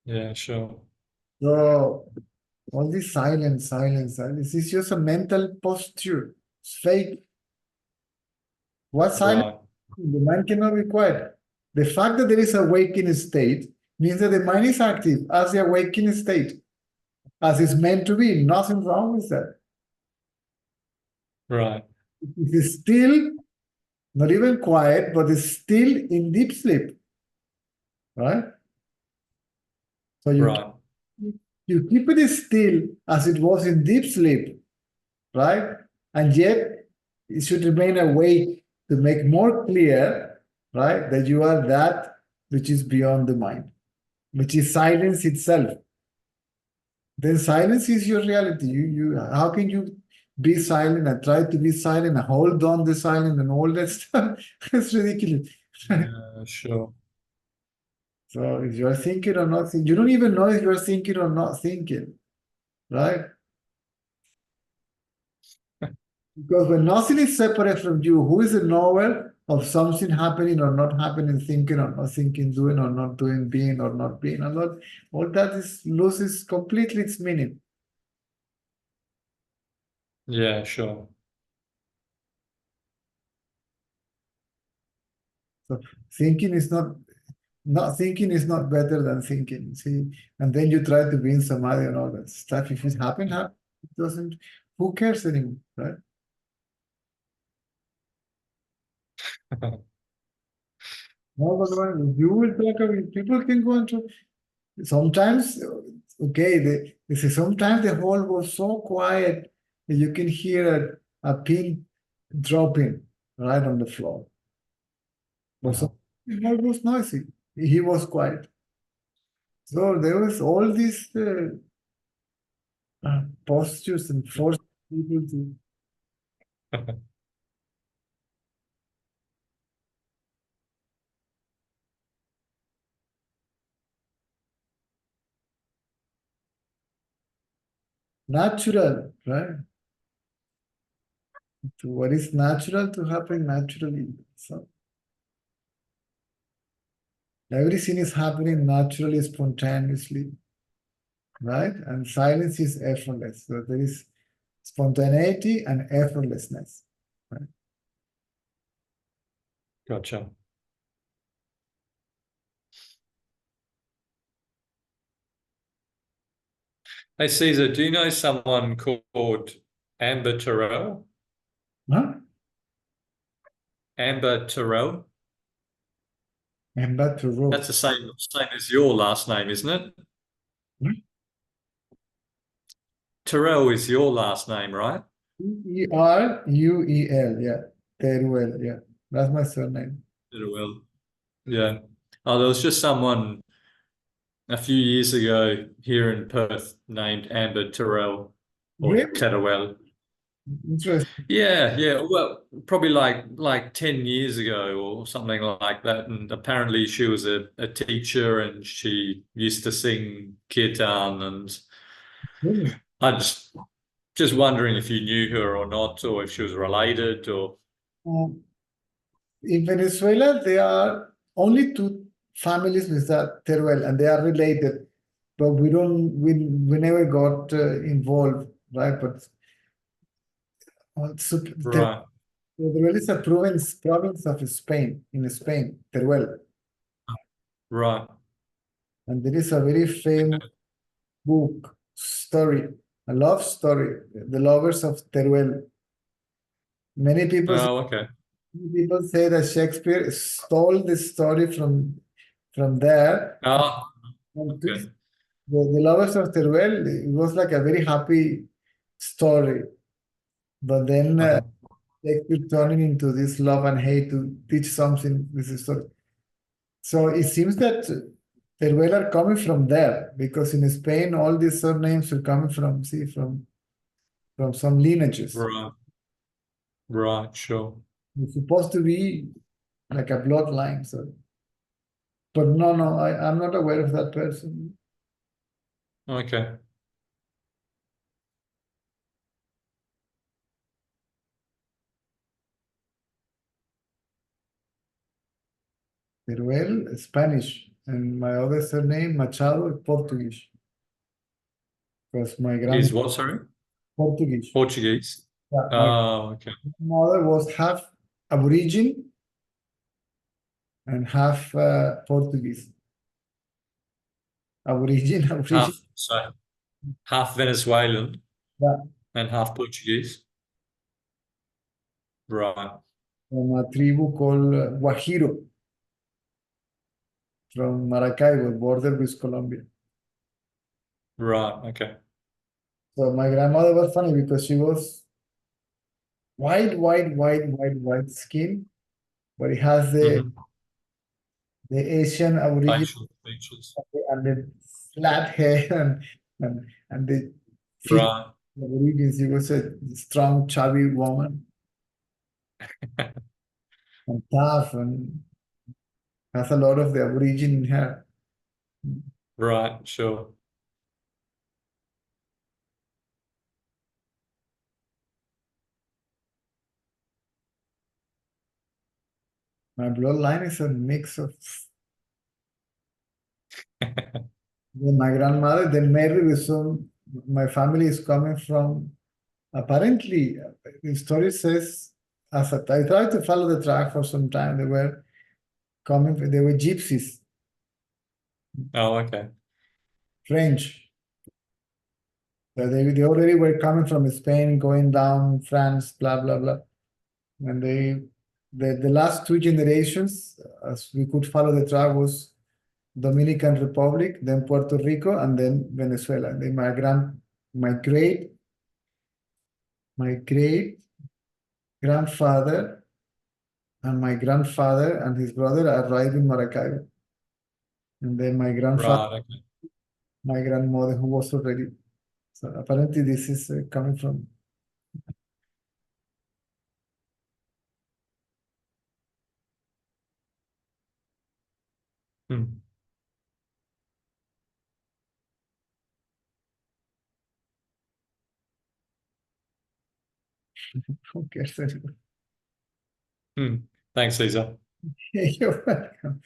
Yeah, sure. So all this silence. It's just a mental posture. It's fake. What silence? Right. The mind cannot be quiet. The fact that there is a waking state means that the mind is active as the awakening state, as it's meant to be. Nothing wrong with that. Right. It is still not even quiet, but it's still in deep sleep, right? So Right. you keep it still as it was in deep sleep, right? And yet it should remain awake to make more clear, right, that you are that which is beyond the mind, which is silence itself. Then silence is your reality. How can you be silent and try to be silent and hold on the silence and all that stuff? It's ridiculous. Yeah, sure. So if you are thinking or not thinking, you don't even know if you are thinking or not thinking, right? Because when nothing is separate from you, who is the knower of something happening or not happening, thinking or not thinking, doing or not doing, being or not being, all that loses completely its meaning. Yeah, sure. So thinking is not thinking is not better than thinking. See, and then you try to be in samadhi and all that stuff. If it happen, it doesn't. Who cares anymore, right? No, Bhagavan, you will talk about people can go into sometimes. Okay, they say sometimes the hall was so quiet that you can hear a pin dropping right on the floor. But Uh-huh. the hall was noisy. He was quiet. So there was all these postures and force people to. Natural, right? So what is natural to happen naturally. So everything is happening naturally, spontaneously, right? And silence is effortless. So there is spontaneity and effortlessness. Right? Gotcha. Hey, Caesar, do you know someone called Amber Terrell? Huh? Amber Terrell? And back to row. That's the same as your last name, isn't it? Hmm? Terrell is your last name, right? Teruel, yeah. Teruel, yeah. That's my surname. Terrell. Yeah. Oh, there was just someone a few years ago here in Perth named Amber Terrell or Really Teruel. interesting. Yeah. Well, probably like 10 years ago or something like that. And apparently she was a teacher and she used to sing kirtan. And Really. I just wondering if you knew her or not, or if she was related or. In Venezuela, there are only two families with that Teruel, and they are related, but we never got involved, right? But Right, Teruel is a province of Spain, in Spain, Teruel. right. And there is a very famous book, story, a love story, The Lovers of Teruel. Many people Oh, okay. People say that Shakespeare stole this story from there. Oh, And okay. the Lovers of Teruel, it was like a very happy story. But then Uh-huh. Shakespeare turning into this love and hate to teach something with the story. So it seems that Teruel are coming from there, because in Spain, all these surnames are coming from some lineages. Right, right, sure. It's supposed to be like a bloodline. So, but no, I'm not aware of that person. Okay. Teruel, Spanish, and my other surname, Machado, Portuguese. Because my Is what, sorry? Portuguese. Portuguese. Yeah, my Oh, okay. mother was half Aborigine and half Portuguese. Aborigine. Half Venezuelan Yeah, and half Portuguese. Right, from a tribu called Guajiro from Maracaibo, border with Colombia. right, okay. So my grandmother was funny because she was white skin, but it has Mhm. the Asian Aborigine Facial features. and the flat hair and the feet Right, of the Aborigines. She was a strong, chubby woman and tough and has a lot of the Aborigine in her. right, sure. My bloodline is a mix of my grandmother, then married with some. My family is coming from. Apparently, the story says, as I tried to follow the track for some time, they were gypsies, Oh, okay. French. So they already were coming from Spain, going down France, blah, blah, blah. And the last two generations, as we could follow the track, was Dominican Republic, then Puerto Rico, and then Venezuela. And then my great grandfather and my grandfather and his brother arrived in Maracaibo. And then my Right, okay. my grandmother, who was already. So apparently this is coming from. Hmm. Who cares anymore? Hmm. Thanks, Cesar. You're welcome.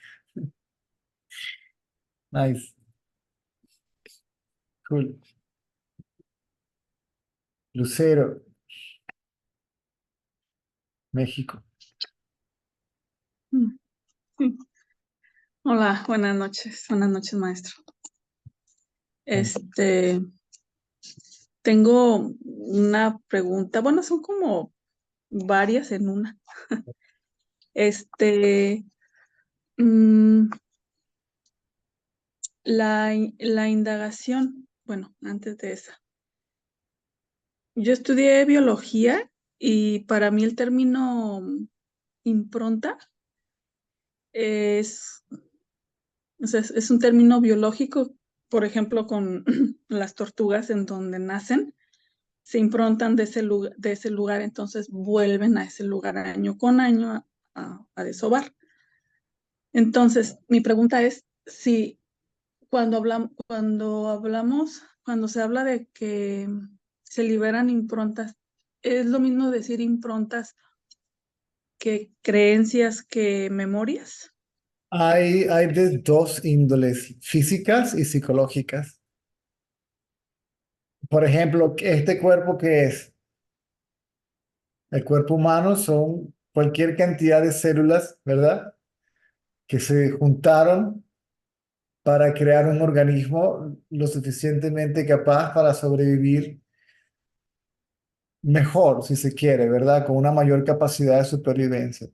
Nice. Cool. Lucero, México. Mm. Hola, buenas noches, maestro. Tengo una pregunta, bueno, son como varias en una. mm, la indagación, bueno, antes de esa. Yo estudié biología y para mí el término impronta es O sea, es un término biológico, por ejemplo, con las tortugas en donde nacen, se improntan de ese lugar, entonces vuelven a ese lugar año con año a desovar. Entonces, mi pregunta es si cuando se habla de que se liberan improntas, ¿es lo mismo decir improntas que creencias que memorias? Hay de dos índoles, físicas y psicológicas. Por ejemplo, este cuerpo que es el cuerpo humano son cualquier cantidad de células, ¿verdad? Que se juntaron para crear un organismo lo suficientemente capaz para sobrevivir mejor, si se quiere, ¿verdad? Con una mayor capacidad de supervivencia.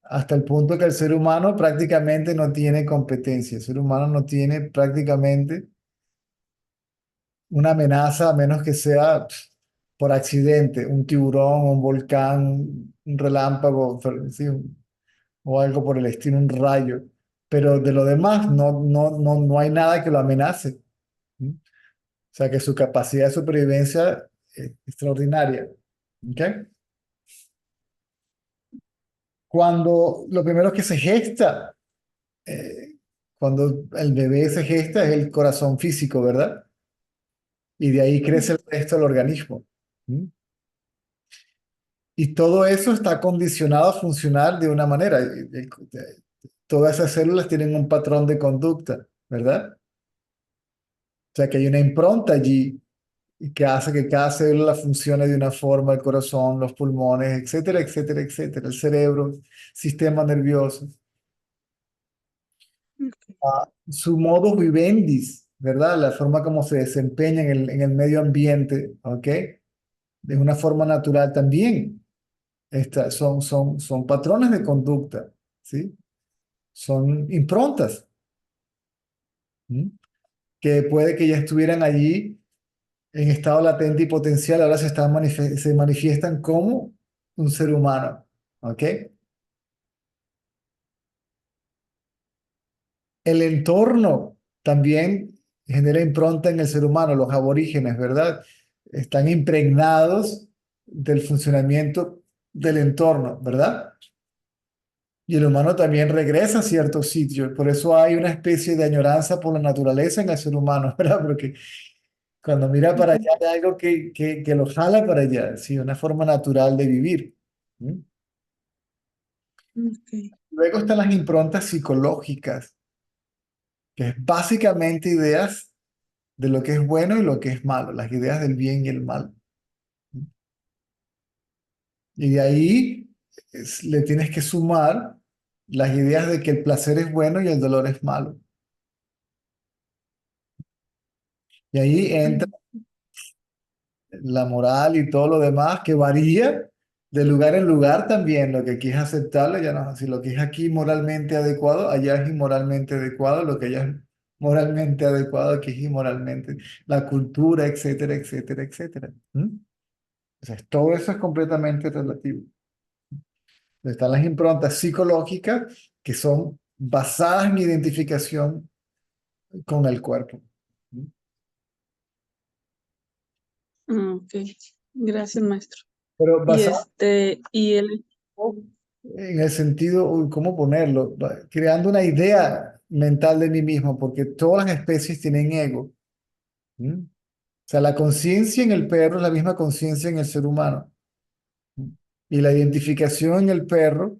Hasta el punto que el ser humano prácticamente no tiene competencia. El ser humano no tiene prácticamente una amenaza a menos que sea por accidente, un tiburón, un volcán, un relámpago, sí, o algo por el estilo, un rayo. Pero de lo demás no hay nada que lo amenace. ¿Mm? O sea que su capacidad de supervivencia es extraordinaria. ¿Ok? Cuando lo primero que se gesta, cuando el bebé se gesta, es el corazón físico, ¿verdad? Y de ahí crece el resto del organismo. ¿Mm? Y todo eso está condicionado a funcionar de una manera. Todas esas células tienen un patrón de conducta, ¿verdad? O sea que hay una impronta allí que hace que cada célula funcione de una forma, el corazón, los pulmones, etcétera, etcétera, etcétera, el cerebro, sistema nervioso. Su modus vivendi, ¿verdad? La forma como se desempeña en el medio ambiente, ¿ok? De una forma natural también. Son patrones de conducta, ¿sí? Son improntas, ¿m? Que puede que ya estuvieran allí en estado latente y potencial, ahora se manifiestan como un ser humano, ¿ok? El entorno también genera impronta en el ser humano, los aborígenes, ¿verdad? Están impregnados del funcionamiento del entorno, ¿verdad? Y el humano también regresa a ciertos sitios, por eso hay una especie de añoranza por la naturaleza en el ser humano, ¿verdad? Porque cuando mira para allá hay algo que lo jala para allá, sí, una forma natural de vivir. ¿Mm? Ok. Luego están las improntas psicológicas, que es básicamente ideas de lo que es bueno y lo que es malo, las ideas del bien y el mal. Y de ahí le tienes que sumar las ideas de que el placer es bueno y el dolor es malo. Y ahí entra la moral y todo lo demás que varía de lugar en lugar también. Lo que aquí es aceptable, ya no, si lo que es aquí moralmente adecuado, allá es inmoralmente adecuado, lo que allá es moralmente adecuado, aquí es inmoralmente, la cultura, etcétera, etcétera, etcétera. ¿Mm? O sea, todo eso es completamente relativo. Están las improntas psicológicas que son basadas en identificación con el cuerpo. ¿Mm? Ok. Gracias, maestro. Pero Y basadas y el en el sentido, uy, ¿cómo ponerlo? Creando una idea mental de mí mismo, porque todas las especies tienen ego. ¿Mm? O sea, la conciencia en el perro es la misma conciencia en el ser humano. ¿Mm? Y la identificación en el perro,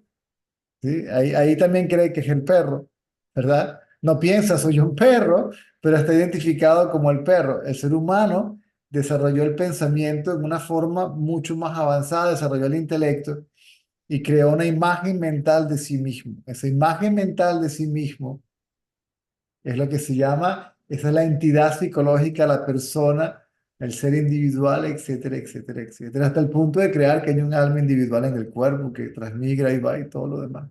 ¿sí? Ahí también cree que es el perro, ¿verdad? No piensa, soy un perro, pero está identificado como el perro. El ser humano desarrolló el pensamiento en una forma mucho más avanzada, desarrolló el intelecto y creó una imagen mental de sí mismo. Esa imagen mental de sí mismo es lo que se llama, esa es la entidad psicológica, la persona, el ser individual, etcétera, etcétera, etcétera, hasta el punto de crear que hay un alma individual en el cuerpo que transmigra y va y todo lo demás.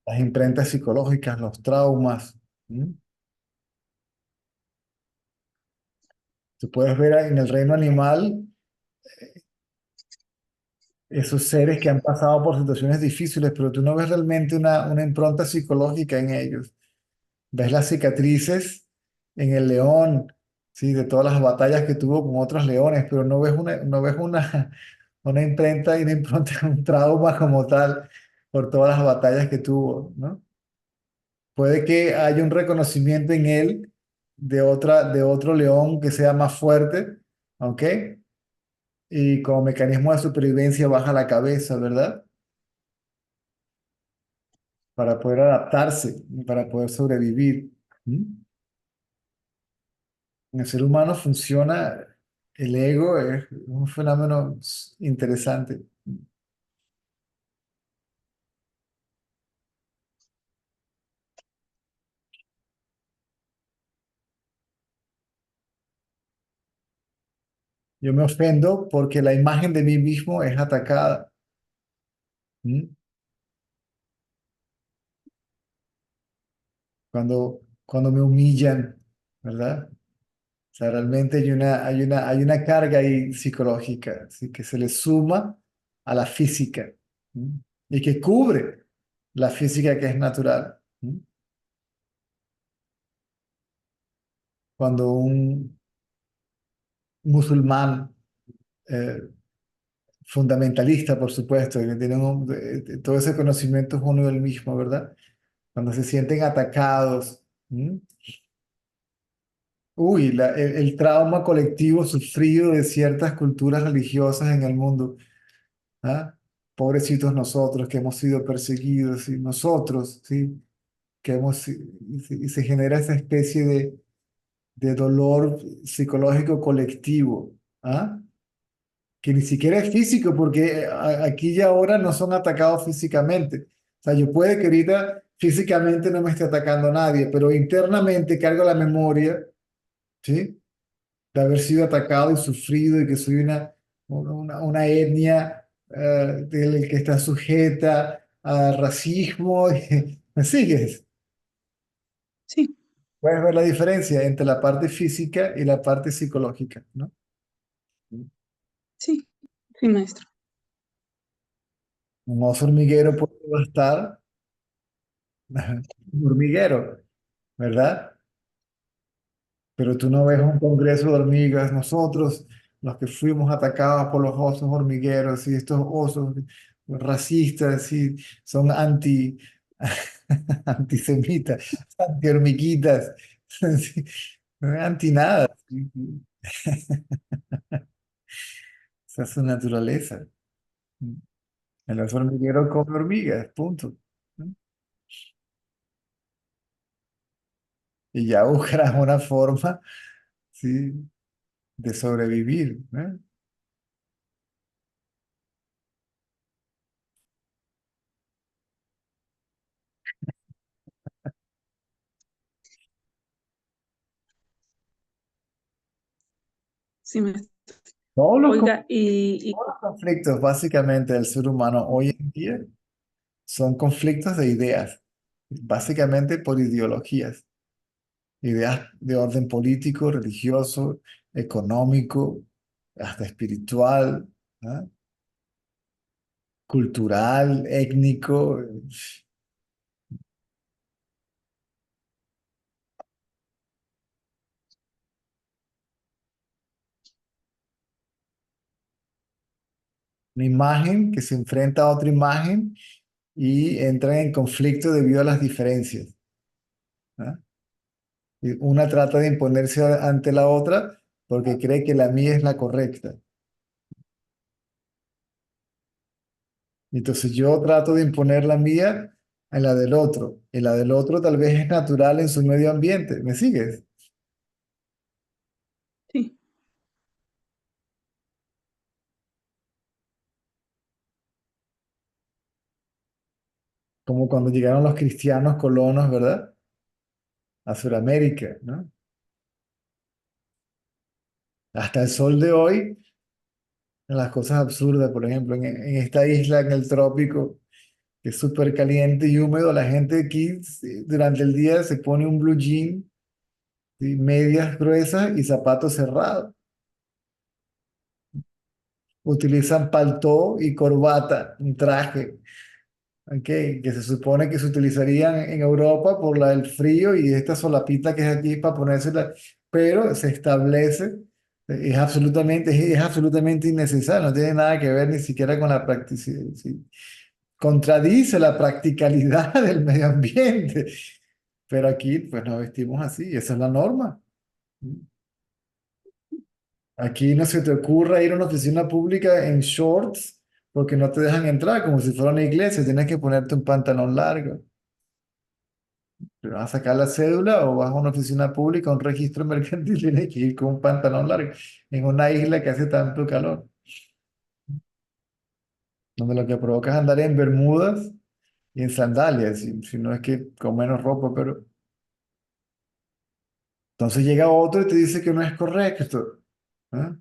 Las imprentas psicológicas, los traumas. ¿Mm? Tú puedes ver en el reino animal esos seres que han pasado por situaciones difíciles, pero tú no ves realmente una impronta psicológica en ellos. Ves las cicatrices en el león, ¿sí? De todas las batallas que tuvo con otros leones, pero una imprenta y una impronta, un trauma como tal por todas las batallas que tuvo, ¿no? Puede que haya un reconocimiento en él de otro león que sea más fuerte, ¿ok? Y como mecanismo de supervivencia baja la cabeza, ¿verdad? Para poder adaptarse, para poder sobrevivir. ¿Mm? En el ser humano funciona, el ego es un fenómeno interesante. Yo me ofendo porque la imagen de mí mismo es atacada. ¿Mm? Cuando me humillan, ¿verdad? O sea, realmente hay una carga ahí psicológica, ¿sí? Que se le suma a la física, ¿mm? Y que cubre la física que es natural. ¿Mm? Cuando un musulmán eh, fundamentalista, por supuesto, que tienen todo ese conocimiento es uno del mismo, ¿verdad? Cuando se sienten atacados, ¿m? Uy, el trauma colectivo sufrido de ciertas culturas religiosas en el mundo, ¿ah? Pobrecitos nosotros que hemos sido perseguidos y nosotros, ¿sí? Y se genera esa especie de dolor psicológico colectivo, ¿ah? Que ni siquiera es físico, porque aquí y ahora no son atacados físicamente. O sea, yo puede que ahorita físicamente no me esté atacando nadie, pero internamente cargo la memoria, ¿sí? De haber sido atacado y sufrido y que soy una etnia del que está sujeta a racismo. ¿Me sigues? Sí, Puedes ver la diferencia entre la parte física y la parte psicológica, ¿no? sí, sí, maestro. Un oso hormiguero puede estar un hormiguero, ¿verdad? Pero tú no ves un congreso de hormigas, nosotros, los que fuimos atacados por los osos hormigueros y estos osos racistas y son antisemitas, anti-hormiguitas, sí, anti nada. Esa es su naturaleza. El oso hormiguero come hormigas, punto. Y ya buscarás una forma, sí, de sobrevivir, ¿no? Sí, maestro. Todos los, Oiga, todos los conflictos básicamente del ser humano hoy en día son conflictos de ideas, básicamente por ideologías, ideas de orden político, religioso, económico, hasta espiritual, ¿ah? Cultural, étnico. Una imagen que se enfrenta a otra imagen y entran en conflicto debido a las diferencias, ¿ah? Y una trata de imponerse ante la otra porque cree que la mía es la correcta. Entonces yo trato de imponer la mía a la del otro. Y la del otro tal vez es natural en su medio ambiente. ¿Me sigues? sí, Como cuando llegaron los cristianos colonos, ¿verdad? A Sudamérica, ¿no? Hasta el sol de hoy, en las cosas absurdas, por ejemplo, en esta isla en el trópico, que es súper caliente y húmedo, la gente aquí durante el día se pone un blue jean, ¿sí? Medias gruesas y zapatos cerrados. utilizan paltó y corbata, un traje, ¿ok? Que se supone que se utilizarían en Europa por el frío y esta solapita que es aquí para ponérsela, pero se establece, es absolutamente innecesario, no tiene nada que ver ni siquiera con la practicidad, sí. Contradice la practicalidad del medio ambiente, pero aquí pues nos vestimos así, y esa es la norma. Aquí no se te ocurra ir a una oficina pública en shorts porque no te dejan entrar, como si fuera una iglesia, tienes que ponerte un pantalón largo. Pero vas a sacar la cédula o vas a una oficina pública, un registro mercantil, tienes que ir con un pantalón largo en una isla que hace tanto calor, donde lo que provoca es andar en bermudas y en sandalias, si no es que con menos ropa, pero entonces llega otro y te dice que no es correcto. ¿Ah?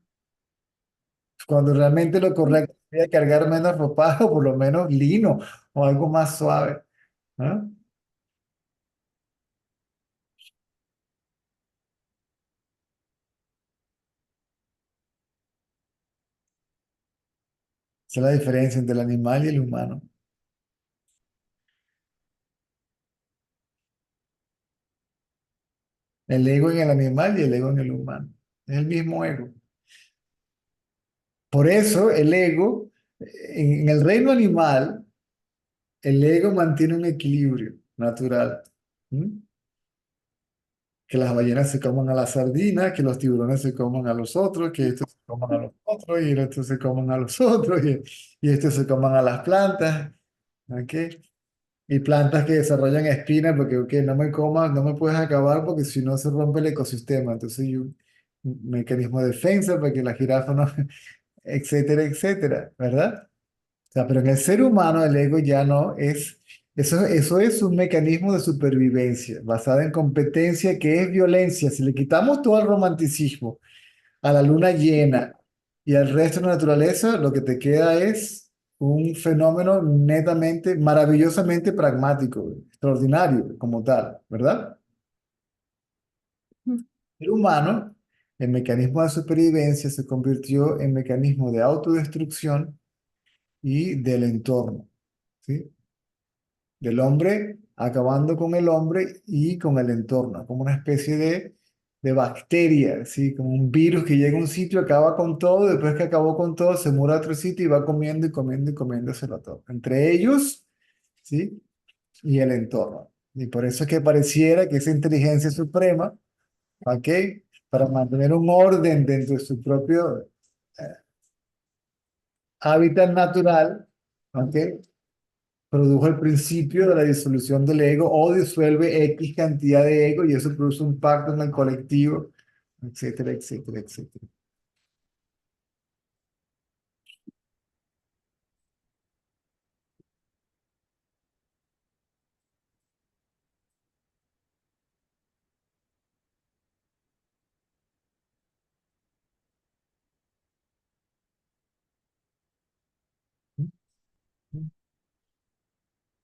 Cuando realmente lo correcto sería cargar menos ropa o por lo menos lino o algo más suave. ¿Ah? Esa es la diferencia entre el animal y el humano. El ego en el animal y el ego en el humano. Es el mismo ego. Por eso el ego, en el reino animal, el ego mantiene un equilibrio natural. ¿Mm? Que las ballenas se coman a las sardinas, que los tiburones se coman a los otros, que estos se coman a los otros, y estos se coman a los otros, y estos se coman a las plantas. ¿Ok? Y plantas que desarrollan espinas, porque ok, no me comas, no me puedes acabar porque si no se rompe el ecosistema. Entonces hay un mecanismo de defensa para que la jirafa no, etcétera, etcétera, ¿verdad? O sea, pero en el ser humano el ego ya no es, eso es un mecanismo de supervivencia basado en competencia que es violencia. Si le quitamos todo el romanticismo a la luna llena y al resto de la naturaleza, lo que te queda es un fenómeno netamente, maravillosamente pragmático, extraordinario como tal, ¿verdad? El humano, el mecanismo de supervivencia se convirtió en mecanismo de autodestrucción y del entorno, ¿sí? Del hombre acabando con el hombre y con el entorno, como una especie de bacteria, ¿sí? Como un virus que llega a un sitio, acaba con todo, después que acabó con todo, se muda a otro sitio y va comiendo y comiendo y comiéndoselo todo. Entre ellos, ¿sí? Y el entorno. Y por eso es que pareciera que esa inteligencia suprema, ¿ok? Para mantener un orden dentro de su propio eh, hábitat natural, ¿ok? Produjo el principio de la disolución del ego o disuelve X cantidad de ego y eso produce un pacto en el colectivo, etcétera, etcétera, etcétera.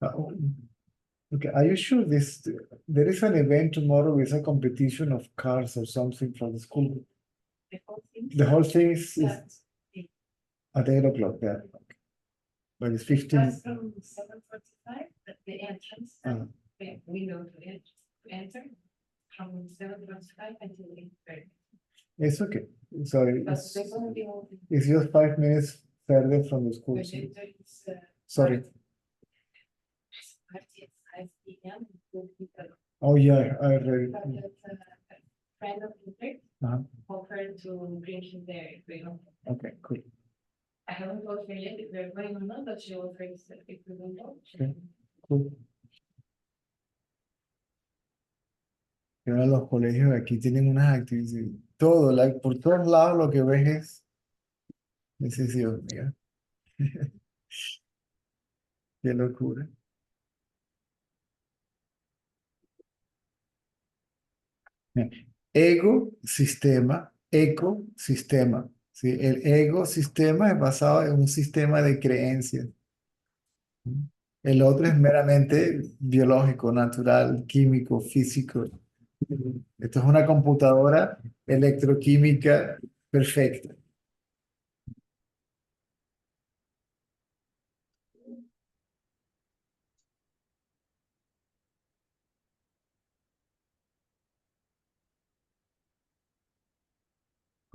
Ah, okay, are you sure there is an event tomorrow with a competition of cars or something from the school? The whole thing is at 8 o'clock, yeah. But it's 15. That's from 7:45 at the entrance. Ah, We know to enter from 7:45 until 8:30. it's okay. So But they're gonna be all. it's just 5 minutes further from the school. So- Sorry. Party at 5 p.m. with people. Oh yeah, I read. But a friend of the Uh-huh. offered to bring him there if we don't. Okay, cool. I haven't told her yet if we're going or not, but she offered if we don't go. Okay. Cool. Y ahora los colegios de aquí tienen unas actividades, todo, por todos lados lo que ves es Dios mío, qué locura. Ego, sistema, ecosistema. ¿Sí? El ego, sistema es basado en un sistema de creencias. El otro es meramente biológico, natural, químico, físico. Esto es una computadora electroquímica perfecta.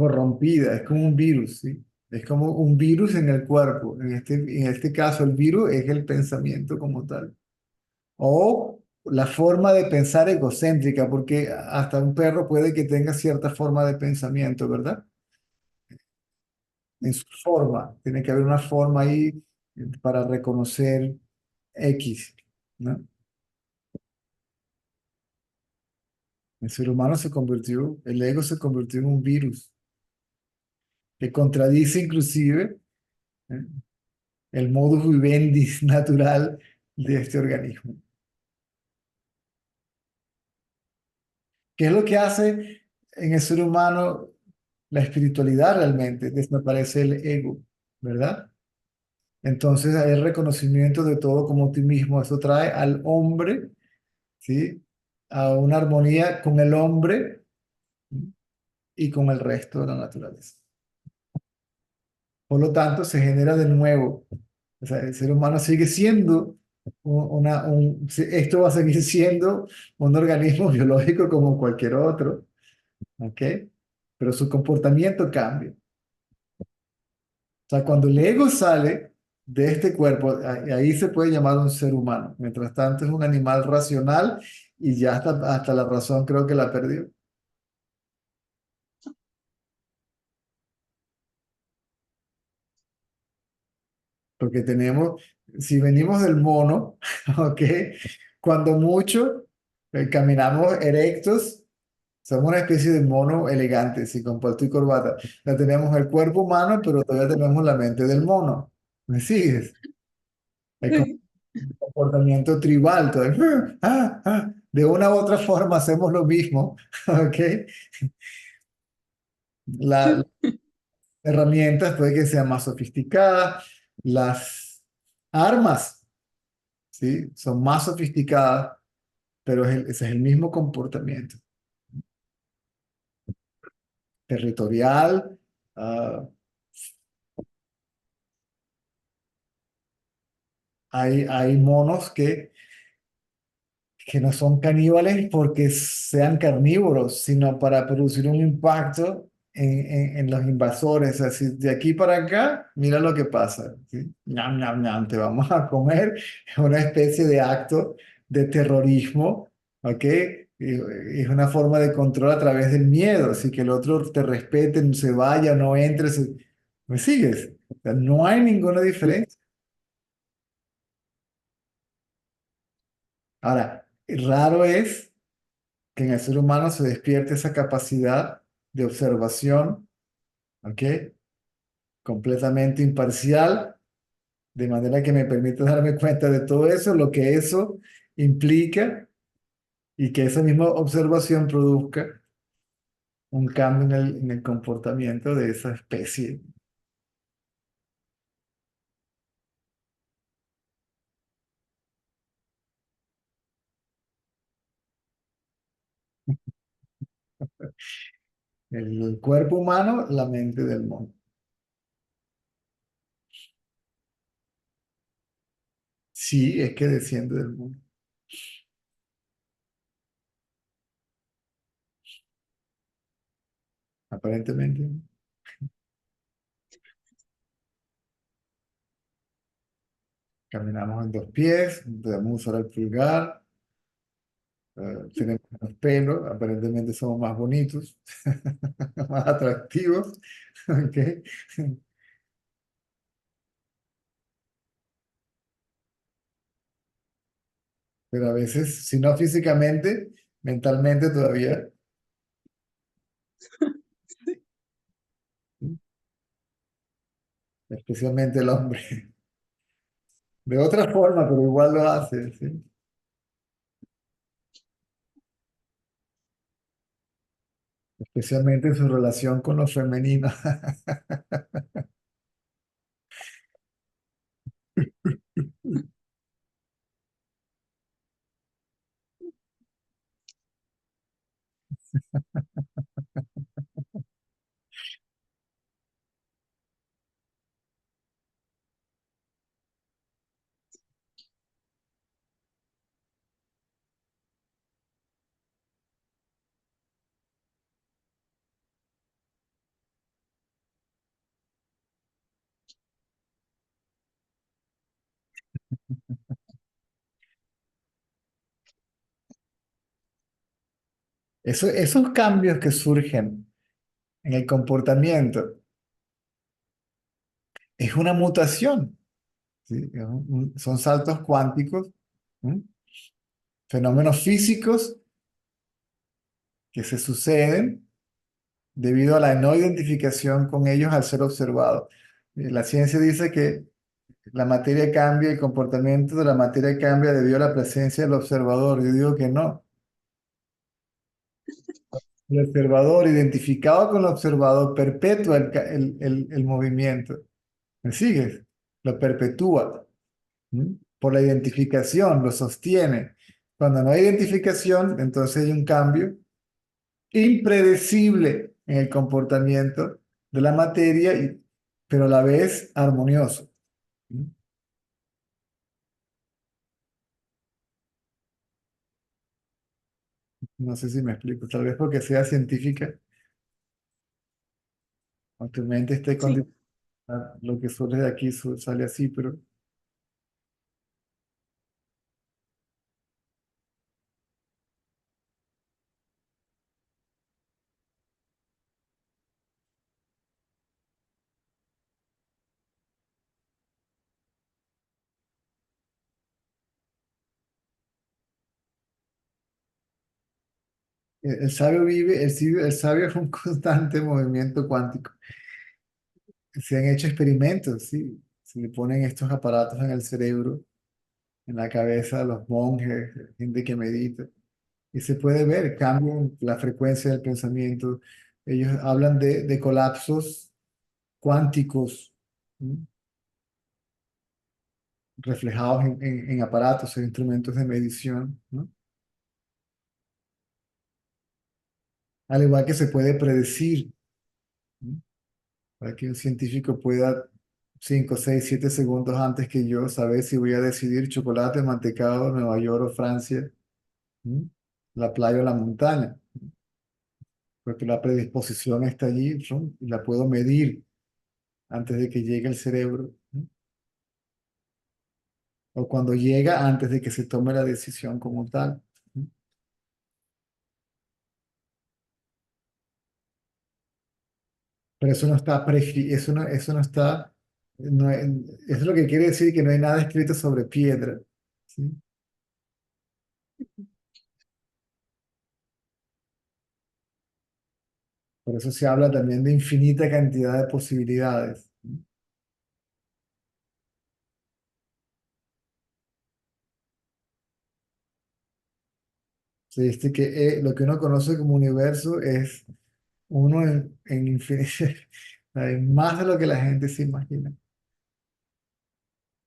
corrompida, es como un virus, ¿sí? Es como un virus en el cuerpo. En este caso, el virus es el pensamiento como tal. O la forma de pensar egocéntrica, porque hasta un perro puede que tenga cierta forma de pensamiento, ¿verdad? En su forma. Tiene que haber una forma ahí para reconocer X, ¿no? El ser humano se convirtió, el ego se convirtió en un virus que contradice inclusive, ¿eh?, el modus vivendi natural de este organismo. ¿Qué es lo que hace en el ser humano la espiritualidad realmente? Desaparece el ego, ¿verdad? Entonces hay el reconocimiento de todo como ti mismo. Eso trae al hombre, ¿sí?, a una armonía con el hombre y con el resto de la naturaleza. Por lo tanto, se genera de nuevo. O sea, el ser humano sigue siendo esto va a seguir siendo un organismo biológico como cualquier otro, ¿ok? Pero su comportamiento cambia. O sea, cuando el ego sale de este cuerpo, ahí se puede llamar un ser humano. Mientras tanto, es un animal racional y ya hasta la razón creo que la perdió. Porque si venimos del mono, ¿ok? Cuando mucho caminamos erectos, somos una especie de mono elegante, sí, con palto y corbata. Ya tenemos el cuerpo humano, pero todavía tenemos la mente del mono. ¿Me sigues? El Sí, comportamiento tribal, todo de una u otra forma hacemos lo mismo, ¿ok? Las sí, herramientas puede que sean más sofisticadas, las armas, ¿sí?, son más sofisticadas, pero ese es el mismo comportamiento territorial. ah, hay monos que no son caníbales porque sean carnívoros, sino para producir un impacto en los invasores. Así, de aquí para acá, mira lo que pasa, ¿sí? Ñam, ñam, ñam, te vamos a comer. Es una especie de acto de terrorismo, ¿ok? Es una forma de control a través del miedo, así que el otro te respete, no se vaya, no entres. ¿Me sigues? O sea, no hay ninguna diferencia. Ahora, raro es que en el ser humano se despierte esa capacidad de observación, ¿ok? Completamente imparcial, de manera que me permite darme cuenta de todo eso, lo que eso implica y que esa misma observación produzca un cambio en el comportamiento de esa especie. El cuerpo humano, la mente del mono. Sí, es que desciende del mono, aparentemente. Caminamos en dos pies, podemos usar el pulgar. Tenemos menos pelo, aparentemente somos más bonitos, más atractivos, ¿ok? Pero a veces, si no físicamente, mentalmente todavía, especialmente el hombre. De otra forma, pero igual lo hace, ¿sí? Especialmente en su relación con lo femenino. Esos cambios que surgen en el comportamiento es una mutación, ¿sí? Son saltos cuánticos, ¿m? Fenómenos físicos que se suceden debido a la no identificación con ellos al ser observado. La ciencia dice que la materia cambia, el comportamiento de la materia cambia debido a la presencia del observador. Yo digo que no. El observador, identificado con el observador, perpetúa el movimiento. ¿Me sigues? Lo perpetúa. ¿Mm? Por la identificación, lo sostiene. Cuando no hay identificación, entonces hay un cambio impredecible en el comportamiento de la materia, pero a la vez armonioso. ¿Mm? No sé si me explico, tal vez porque sea científica, o tu mente esté Sí, condicionada, lo que surge de aquí sale así, pero el sabio vive, el sabio es un constante movimiento cuántico. Se han hecho experimentos, sí. Se le ponen estos aparatos en el cerebro, en la cabeza de los monjes, gente que medita, y se puede ver, cambian la frecuencia del pensamiento. Ellos hablan de colapsos cuánticos, ¿sí? Reflejados en aparatos, en instrumentos de medición, ¿no? Al igual que se puede predecir, ¿no? Para que un científico pueda 5, 6, 7 segundos antes que yo saber si voy a decidir chocolate, mantecado, Nueva York o Francia, ¿no? La playa o la montaña, porque la predisposición está allí, ¿no? Y la puedo medir antes de que llegue al cerebro, ¿no? O cuando llega antes de que se tome la decisión como tal, ¿no? Pero eso no está, eso no está, eso es lo que quiere decir que no hay nada escrito sobre piedra, ¿sí? Por eso se habla también de infinita cantidad de posibilidades, ¿no? Se dice que lo que uno conoce como universo es uno en infinidad, hay más de lo que la gente se imagina.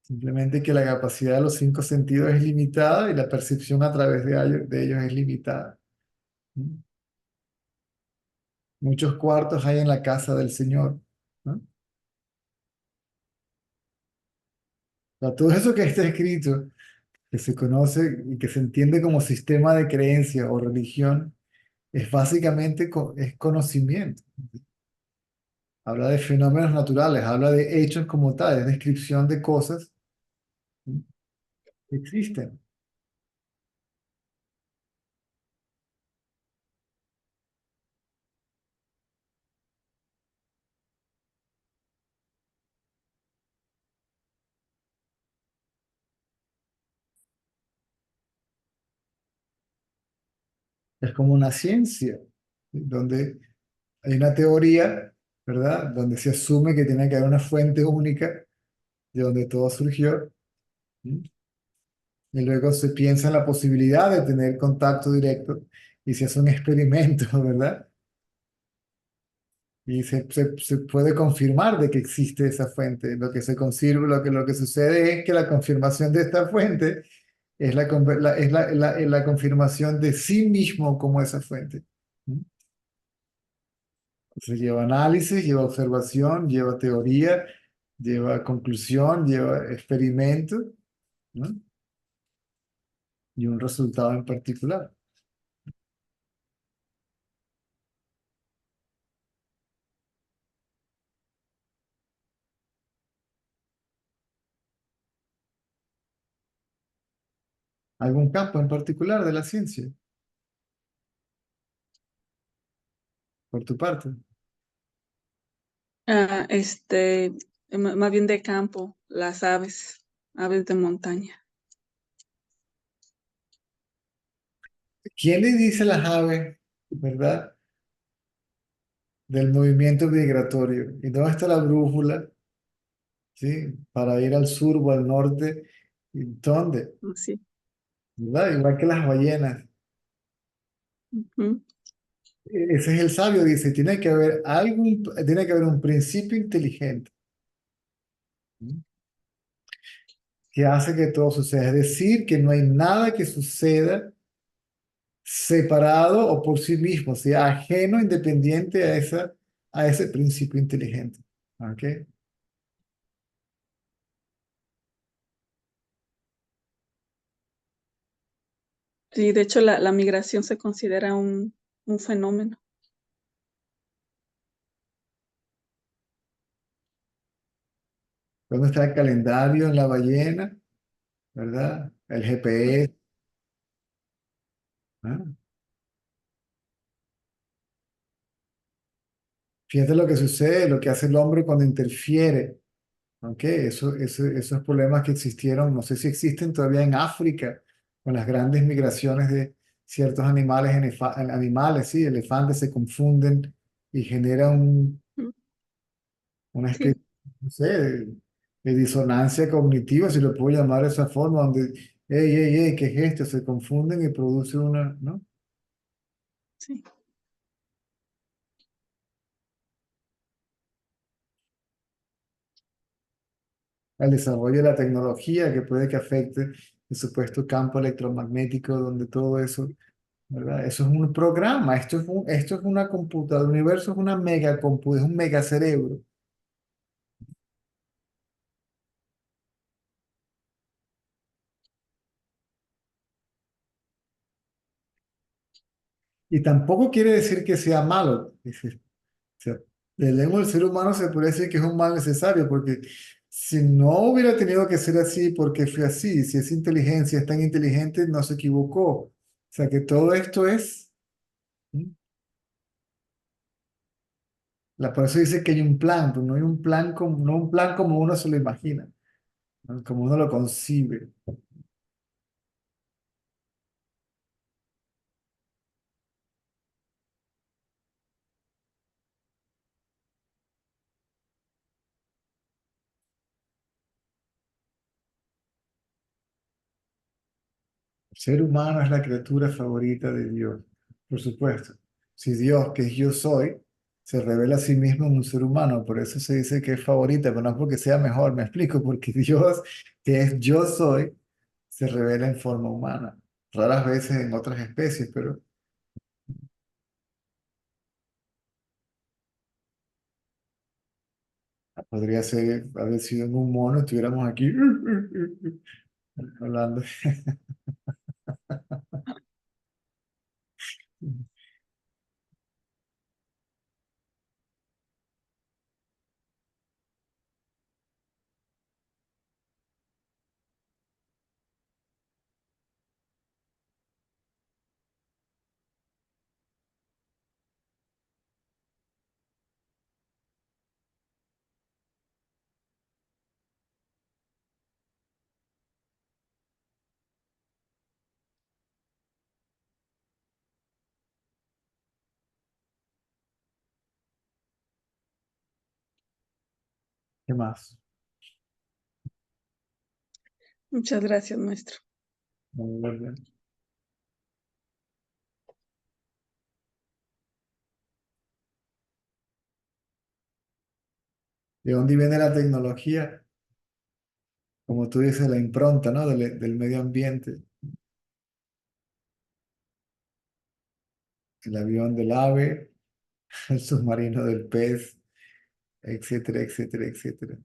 Simplemente que la capacidad de los cinco sentidos es limitada y la percepción a través de ellos es limitada, ¿no? Muchos cuartos hay en la casa del Señor, ¿no? O sea, todo eso que está escrito, que se conoce y que se entiende como sistema de creencia o religión, es básicamente es conocimiento. Habla de fenómenos naturales, habla de hechos como tal, es descripción de cosas, ¿sí? Que existen. Es como una ciencia, ¿sí? Donde hay una teoría, ¿verdad? Donde se asume que tiene que haber una fuente única de donde todo surgió, ¿sí? Y luego se piensa en la posibilidad de tener contacto directo y se hace un experimento, ¿verdad? Y se puede confirmar de que existe esa fuente. Lo que se conserva, lo que sucede es que la confirmación de esta fuente es la confirmación de sí mismo como esa fuente, ¿no? Entonces lleva análisis, lleva observación, lleva teoría, lleva conclusión, lleva experimento, ¿no? Y un resultado en particular. Algún campo en particular de la ciencia. por tu parte. Ah, más bien de campo, las aves, aves de montaña. ¿Quién le dice a las aves, verdad, del movimiento migratorio? ¿Y dónde está la brújula? ¿Sí? Para ir al sur o al norte. ¿Y dónde? Así. ¿Verdad? Igual que las ballenas. Ujú. Ese es el sabio, dice, tiene que haber tiene que haber un principio inteligente, ¿sí? Que hace que todo suceda. Es decir, que no hay nada que suceda separado o por sí mismo, o sea, ajeno, independiente a ese principio inteligente. ¿Ok? Sí, de hecho la migración se considera un fenómeno. ¿Dónde está el calendario en la ballena? ¿Verdad? El GPS. ¿Ah? Fíjate lo que sucede, lo que hace el hombre cuando interfiere. ¿Ok? Esos problemas que existieron, no sé si existen todavía en África, con las grandes migraciones de ciertos animales, animales, sí, elefantes se confunden y generan Mm. una Sí, especie, no sé, de disonancia cognitiva, si lo puedo llamar de esa forma, donde, ¿qué es esto? Se confunden y produce una, ¿no? sí. El desarrollo de la tecnología que puede que afecte el supuesto campo electromagnético, donde todo eso, ¿verdad? Eso es un programa, esto es una computadora, el universo es una es un mega cerebro. Y tampoco quiere decir que sea malo. O sea, de lengua del ser humano se puede decir que es un mal necesario, porque si no hubiera tenido que ser así, porque fue así, si es inteligencia, es tan inteligente, no se equivocó. O sea, que todo esto es, ¿sí? Por eso dice que hay un plan, pero no hay un plan como, no un plan como uno se lo imagina, ¿no? Como uno lo concibe. El ser humano es la criatura favorita de Dios, por supuesto. Si Dios, que es yo soy, se revela a sí mismo en un ser humano, por eso se dice que es favorita, pero no es porque sea mejor, me explico, porque Dios, que es yo soy, se revela en forma humana. Raras veces en otras especies, pero podría ser, haber sido en un mono, estuviéramos aquí hablando. ¿Qué más? Muchas gracias, maestro. Muy bien. ¿De dónde viene la tecnología? Como tú dices, la impronta, ¿no? Del medio ambiente. El avión del ave, el submarino del pez, etcétera, etcétera, etcétera.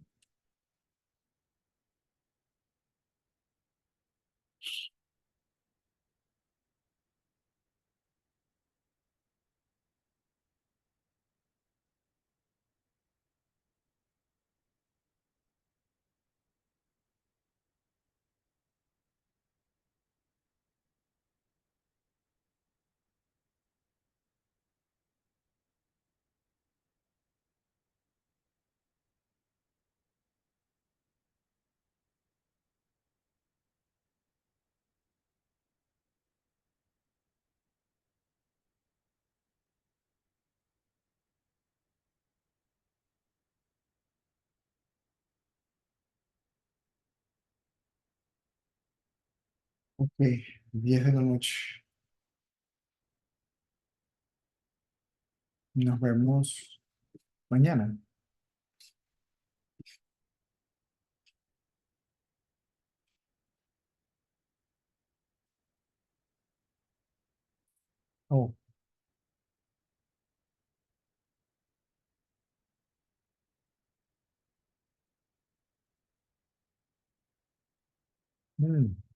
Ok, 10 de la noche. Nos vemos mañana. Oh. Mm.